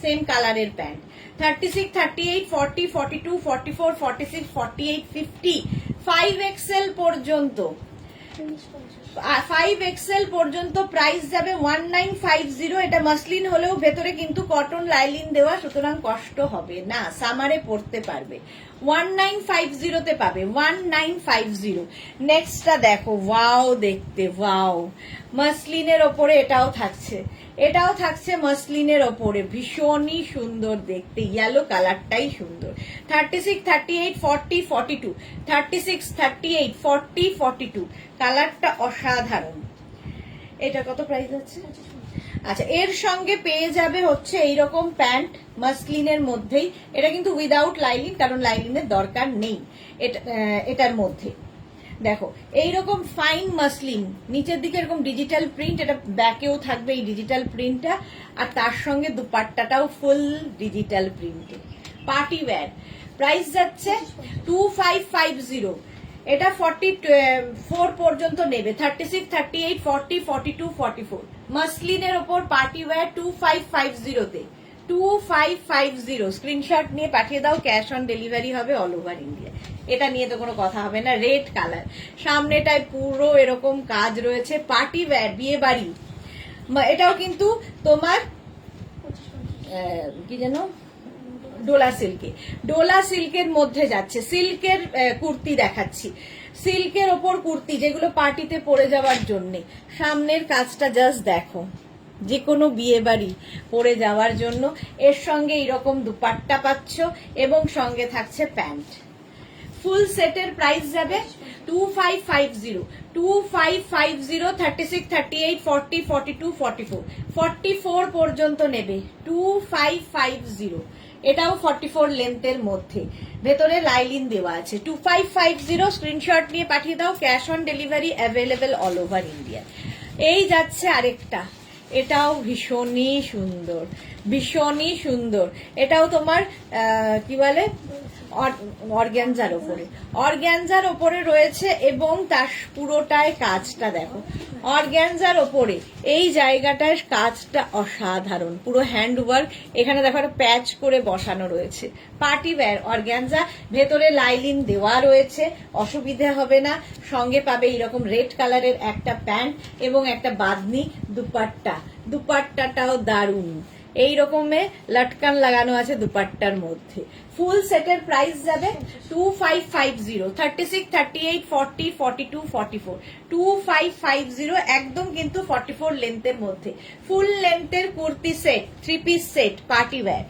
সেম কালারের প্যান্ট। 36, 38, 40, 42, 44, 46, 48, 50, 5XL পর্যন্ত, 5XL পর্যন্ত প্রাইস যাবে 1950। এটা মাসলিন হলেও ভেতরে কিন্তু কটন লাইলিন দেওয়া, সুতরাং কষ্ট হবে না, সামারে পরতে পারবে। 1950 তে পাবে, 1950। নেক্সটটা দেখো, ওয়াও দেখতে, ওয়াও, মাসলিনের ওপরে এটাও থাকছে, এটাও থাকছে মাসলিনের ওপরে, ভীষণই সুন্দর দেখতে, ইয়েলো কালারটাই সুন্দর। 36, 38, 40, 42, 36, 38, 40, 42, কালারটা অসাধারণ। এটা কত প্রাইস আছে? আচ্ছা, এর সঙ্গে পেয়ে যাবে হচ্ছে এইরকম প্যান্ট মাসলিনের মধ্যেই। এটা কিন্তু উইদাউট লাইলিন, কারণ লাইলিনের দরকার নেই এটার মধ্যে। দেখো, এইরকম ফাইন মাসলিন, নিচের দিকে এরকম ডিজিটাল প্রিন্ট, এটা ব্যাকেও থাকবে এই ডিজিটাল প্রিন্টটা, আর তার সঙ্গে দুপাট্টাটাও ফুল ডিজিটাল প্রিন্টে, পার্টি ওয়্যার। প্রাইস যাচ্ছে 2550। এটা 44 পর্যন্ত নেবে, 36, 38, 40, 42, 44, মাসলিনের ওপর পার্টি ওয়্যার 2550 তে, 2550। স্ক্রিনশট নিয়ে পাঠিয়ে দাও, ক্যাশ অন ডেলিভারি হবে অল ওভার ইন্ডিয়া। এটা নিয়ে তো কোনো কথা হবে না। রেড কালার, সামনেটায় পুরো এরকম কাজ রয়েছে, পার্টি ওয়্যার, বিয়ে বাড়ি। এটাও কিন্তু তোমার কি যেন ডোলা সিল্কে, ডোলা সিল্কের মধ্যে যাচ্ছে। সিল্কের কুর্তি দেখাচ্ছি, সিল্কের ওপর কুর্তি, যেগুলো পার্টিতে পরে যাওয়ার জন্যে। সামনের কাজটা জাস্ট দেখো, যে কোনো বিয়ে বাড়ি পরে যাওয়ার জন্য। এর সঙ্গে এরকম দুপাট্টা পাচ্ছ এবং সঙ্গে থাকছে প্যান্ট। ফুল সেটের প্রাইস যাবে 2550, 2550, 36, 38, 40, 42, 44, 44 পর্যন্ত নেবে, 2550। এটাও 44 লেন্থের মধ্যে, ভেতরে লাইলিন দেওয়া আছে। 2550, স্ক্রিনশট নিয়ে পাঠিয়ে দাও, cash on delivery available all over India. এই যাচ্ছে আরেকটা, এটাও ভীষণই সুন্দর, ভীষণই সুন্দর। এটাও তোমার কি বলে অর্গ্যানজার ওপরে, অর্গ্যানজার ওপরে রয়েছে এবং তার পুরোটায় কাজটা দেখো, অর্গ্যানজার ওপরে এই জায়গাটায় কাজটা অসাধারণ, পুরো হ্যান্ড ওয়ার্ক। এখানে দেখো একটা প্যাচ করে বসানো রয়েছে, পার্টি ওয়্যার অর্গ্যানজা, ভেতরে লাইলিন দেওয়া রয়েছে, অসুবিধা হবে না। সঙ্গে পাবে এরকম রেড কালারের একটা প্যান্ট এবং একটা বাঁধনি দুপাট্টা, দুপাট্টাটাও দারুণ, এই রকমের লটকান লাগানো আছে দুপাট্টার মধ্যে। ফুল সেটের প্রাইস যাবে 2550, 36, 38, 40, 42, 44, 2550, একদম কিন্তু 44 লেন্থের মধ্যে ফুল লেন্থের kurti set, 3 piece set, party wear.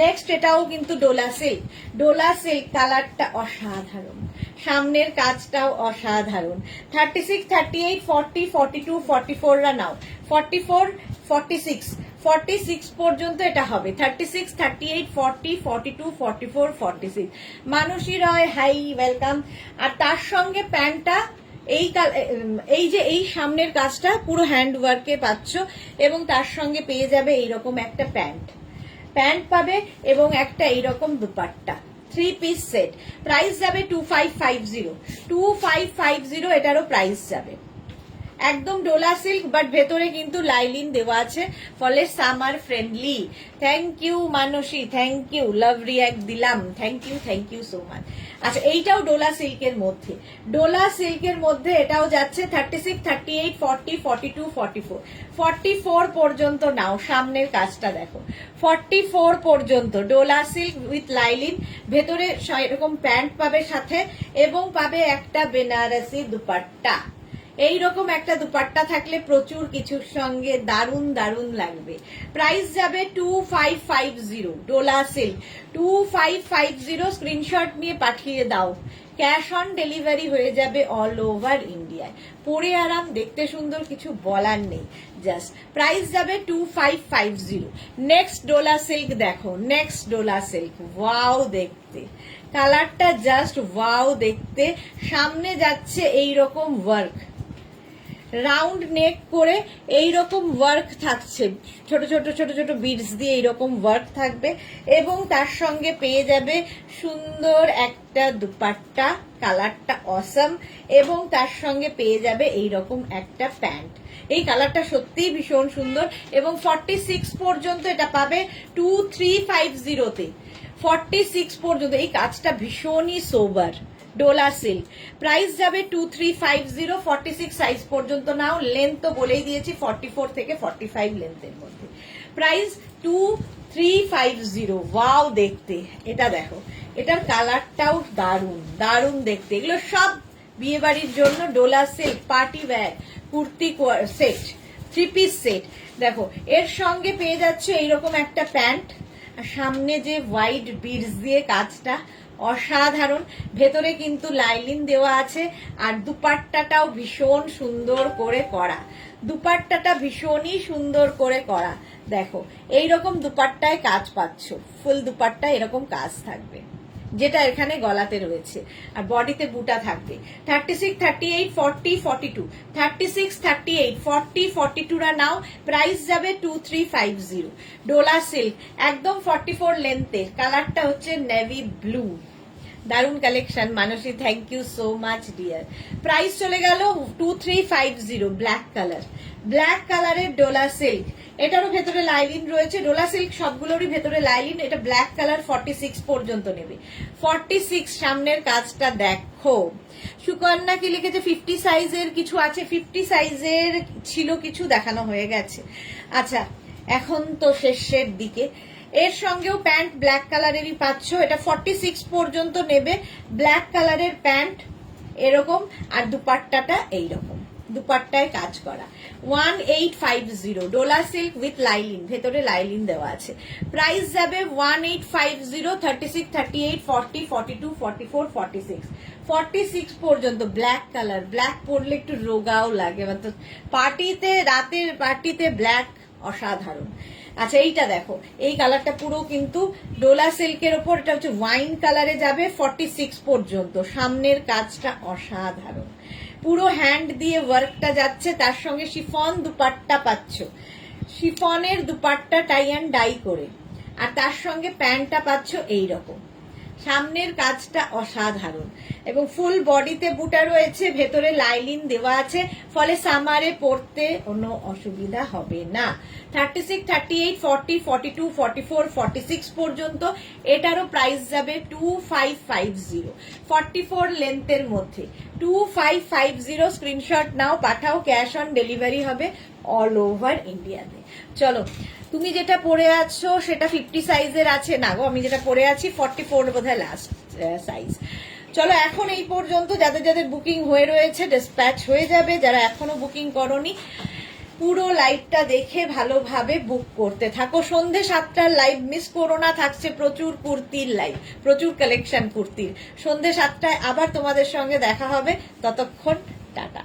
Next এটাও কিন্তু ডোলা সিল্ক, ডোলা সিল্ক, কালারটা অসাধারণ, সামনের কাজটাও অসাধারণ। 36, 38, 40, 42, 44 রা নাও, 44, 46, 46 পর্যন্ত এটা হবে। 36, 38, 40, 42, 44, 46। মানসী রয়, হাই, ওয়েলকাম। আর তার সঙ্গে প্যান্টটা এই যে এই সামনের কাজটা পুরো হ্যান্ড ওয়ার্কে পাচ্ছ, এবং তার সঙ্গে পেয়ে যাবে এইরকম একটা প্যান্ট পাবে এবং একটা এইরকম দুপাট্টা, 3 পিস সেট। প্রাইস যাবে 2550, 2550 এটারও প্রাইস যাবে। একদম ডোলা সিল্ক, বাট ভেতরে কিন্তু লাইলিন দেওয়া আছে, ফলে summer friendly. Thank you Manasi, thank you, love react দিলাম, থ্যাংক ইউ সো মাচ। আচ্ছা, এইটাও ডোলা সিল্কের মধ্যে, ডোলা সিল্কের মধ্যে এটাও যাচ্ছে 36, 38, 40, 42, 44, 44 পর্যন্ত নাও। সামনের কাজটা দেখো, 44 পর্যন্ত ডোলা সিল্ক উইথ লাইলিন, ভেতরে এরকম প্যান্ট পাবে সাথে, এবং পাবে একটা বেনারসি দুপাট্টা। এইরকম একটা দুপাট্টা থাকলে প্রচুর কিছুর সঙ্গে দারুণ দারুণ লাগবে। প্রাইস যাবে 2550, ডোলা সিল্ক 2550, স্ক্রিনশট নিয়ে পাঠিয়ে দাও। ক্যাশ অন ডেলিভারি হয়ে যাবে অল ওভার ইন্ডিয়ায়। পরে আরাম, দেখতে সুন্দর, কিছু বলার নেই, জাস্ট প্রাইস যাবে 2550। নেক্সট ডোলা সিল্ক দেখো, নেক্সট ডোলা সিল্ক, ওয়াও দেখতে, কালারটা জাস্ট ওয়াও দেখতে। সামনে যাচ্ছে এইরকম ওয়ার্ক, রাউন্ড নেক করে এইরকম ওয়ার্ক থাকছে, ছোট ছোট ছোট ছোট বিডস দিয়ে এইরকম ওয়ার্ক থাকবে, এবং তার সঙ্গে পেয়ে যাবে সুন্দর একটা দুপাট্টা, কালারটা অসম, এবং তার সঙ্গে পেয়ে যাবে এইরকম একটা প্যান্ট। এই কালারটা সত্যিই ভীষণ সুন্দর, এবং 46 পর্যন্ত এটা পাবে 2350-তে, 46 পর্যন্ত। এই কাজটা ভীষণই সোবার, ডোলা সিল্ক। প্রাইস যাবে 2350, 46 সাইজ পর্যন্ত নাও। লেন্থ তো বলেই দিয়েছি 44 থেকে 45 লেন্থের মধ্যে। প্রাইস 2350। ওয়াও দেখতে, এটা দেখো, এটার কালারটাও দারুণ দারুণ দেখতে। এগুলো সব বিয়ে বাড়ির জন্য ডোলা silk party wear kurti set, 3 piece set. দেখো, এর সঙ্গে পেয়ে যাচ্ছে এইরকম একটা প্যান্ট, আর সামনে যে হোয়াইট বিডস দিয়ে কাজটা অসাধারণ, ভেতরে কিন্তু লাইলিন দেওয়া আছে, আর দুপাট্টাটাও ভীষণ সুন্দর করে করা, দুপাট্টাটা ভীষণই সুন্দর করে করা। দেখো, এইরকম দুপাট্টায় কাজ পাচ্ছ, ফুল দুপাট্টা এরকম কাজ থাকবে, যেটা এখানে গলাতে রয়েছে, আর বডিতে বুটা থাকবে। 36, 38, 40, 42, 36, 38, 40, 42 রা নাও। প্রাইস যাবে 2350, ডোলা সিল্ক, একদম 44 লেন্থের। কালারটা হচ্ছে নেভি ব্লু, দারুণ collection. Manasi, thank you so much dear. Price চলে গেল 2350, ব্ল্যাক কালার, ব্ল্যাক কালারের ডোলা সিল্ক। এটারও ভেতরে লাইলিন রয়েছে, ডোলা সিল্ক সবগুলোরই ভেতরে লাইলিন। এটা ব্ল্যাক কালার, 46 পর্যন্ত নেবে, 46। সামনের কাজটা দেখো, সুকন্যা কি লিখেছে, 50 সাইজের কিছু আছে, 50 সাইজের ছিল কিছু, দেখানো হয়ে গেছে। আচ্ছা, এখন তো শেষের দিকে। এর সঙ্গেও প্যান্ট ব্ল্যাক কালারেরই পাচ্ছ, এটা 46 পর্যন্ত নেবে। ব্ল্যাক কালারের প্যান্ট এরকম, আর দুপাট্টাটা এইরকম, দুপাট্টায় কাজ করা। 1850, ডোলা সিল্ক উইথ লাইলিন, ভেতরে লাইলিন দেওয়া আছে। প্রাইস যাবে 1850, 36, 38, 40, 42, 44, 46, 46 পর্যন্ত। ব্ল্যাক কালার, ব্ল্যাক পরলে একটু রোগাও লাগে, মানে পার্টিতে, রাতের পার্টিতে ব্ল্যাক অসাধারণ। আচ্ছা, এইটা দেখো, এই কালারটা পুরো কিন্তু ডোলা সিল্কের ওপর, এটা হচ্ছে ওয়াইন কালারে যাবে, 46 পর্যন্ত। সামনের কাজটা অসাধারণ, পুরো হ্যান্ড দিয়ে ওয়ার্কটা যাচ্ছে, তার সঙ্গে শিফন দুপাট্টা পাচ্ছ, শিফনের দুপাট্টা টাই অ্যান্ড ডাই করে, আর তার সঙ্গে প্যান্টটা পাচ্ছ এইরকম। সামনের কাজটা অসাধারণ, এবং ফুল বডিতে বুটা রয়েছে, ভেতরে লাইলিন দেওয়া আছে, ফলে সামারে পরতে কোনো অসুবিধা হবে না। 36, 38, 40, 42, 44, 46 পর্যন্ত। এটারও প্রাইস যাবে 2550, 44 লেন্থের মধ্যে, 2550। Screenshot now, Pathao, cash on delivery হবে অল ওভার ইন্ডিয়াতে। চলো, তুমি যেটা পরে আছো সেটা 50 সাইজের আছে না গো, আমি যেটা পরে আছি 44 বোধহয় লাস্ট সাইজ। চলো এখন এই পর্যন্ত, যাদের যাদের বুকিং হয়ে রয়েছে ডিসপ্যাচ হয়ে যাবে, যারা এখনো বুকিং করনি পুরো লাইভটা দেখে ভালোভাবে বুক করতে থাকো। সন্ধে 7টার লাইভ মিস করো না, থাকছে প্রচুর কুর্তির লাইভ, প্রচুর কালেকশন কুর্তির। সন্ধে 7টায় আবার তোমাদের সঙ্গে দেখা হবে, ততক্ষণ টাটা।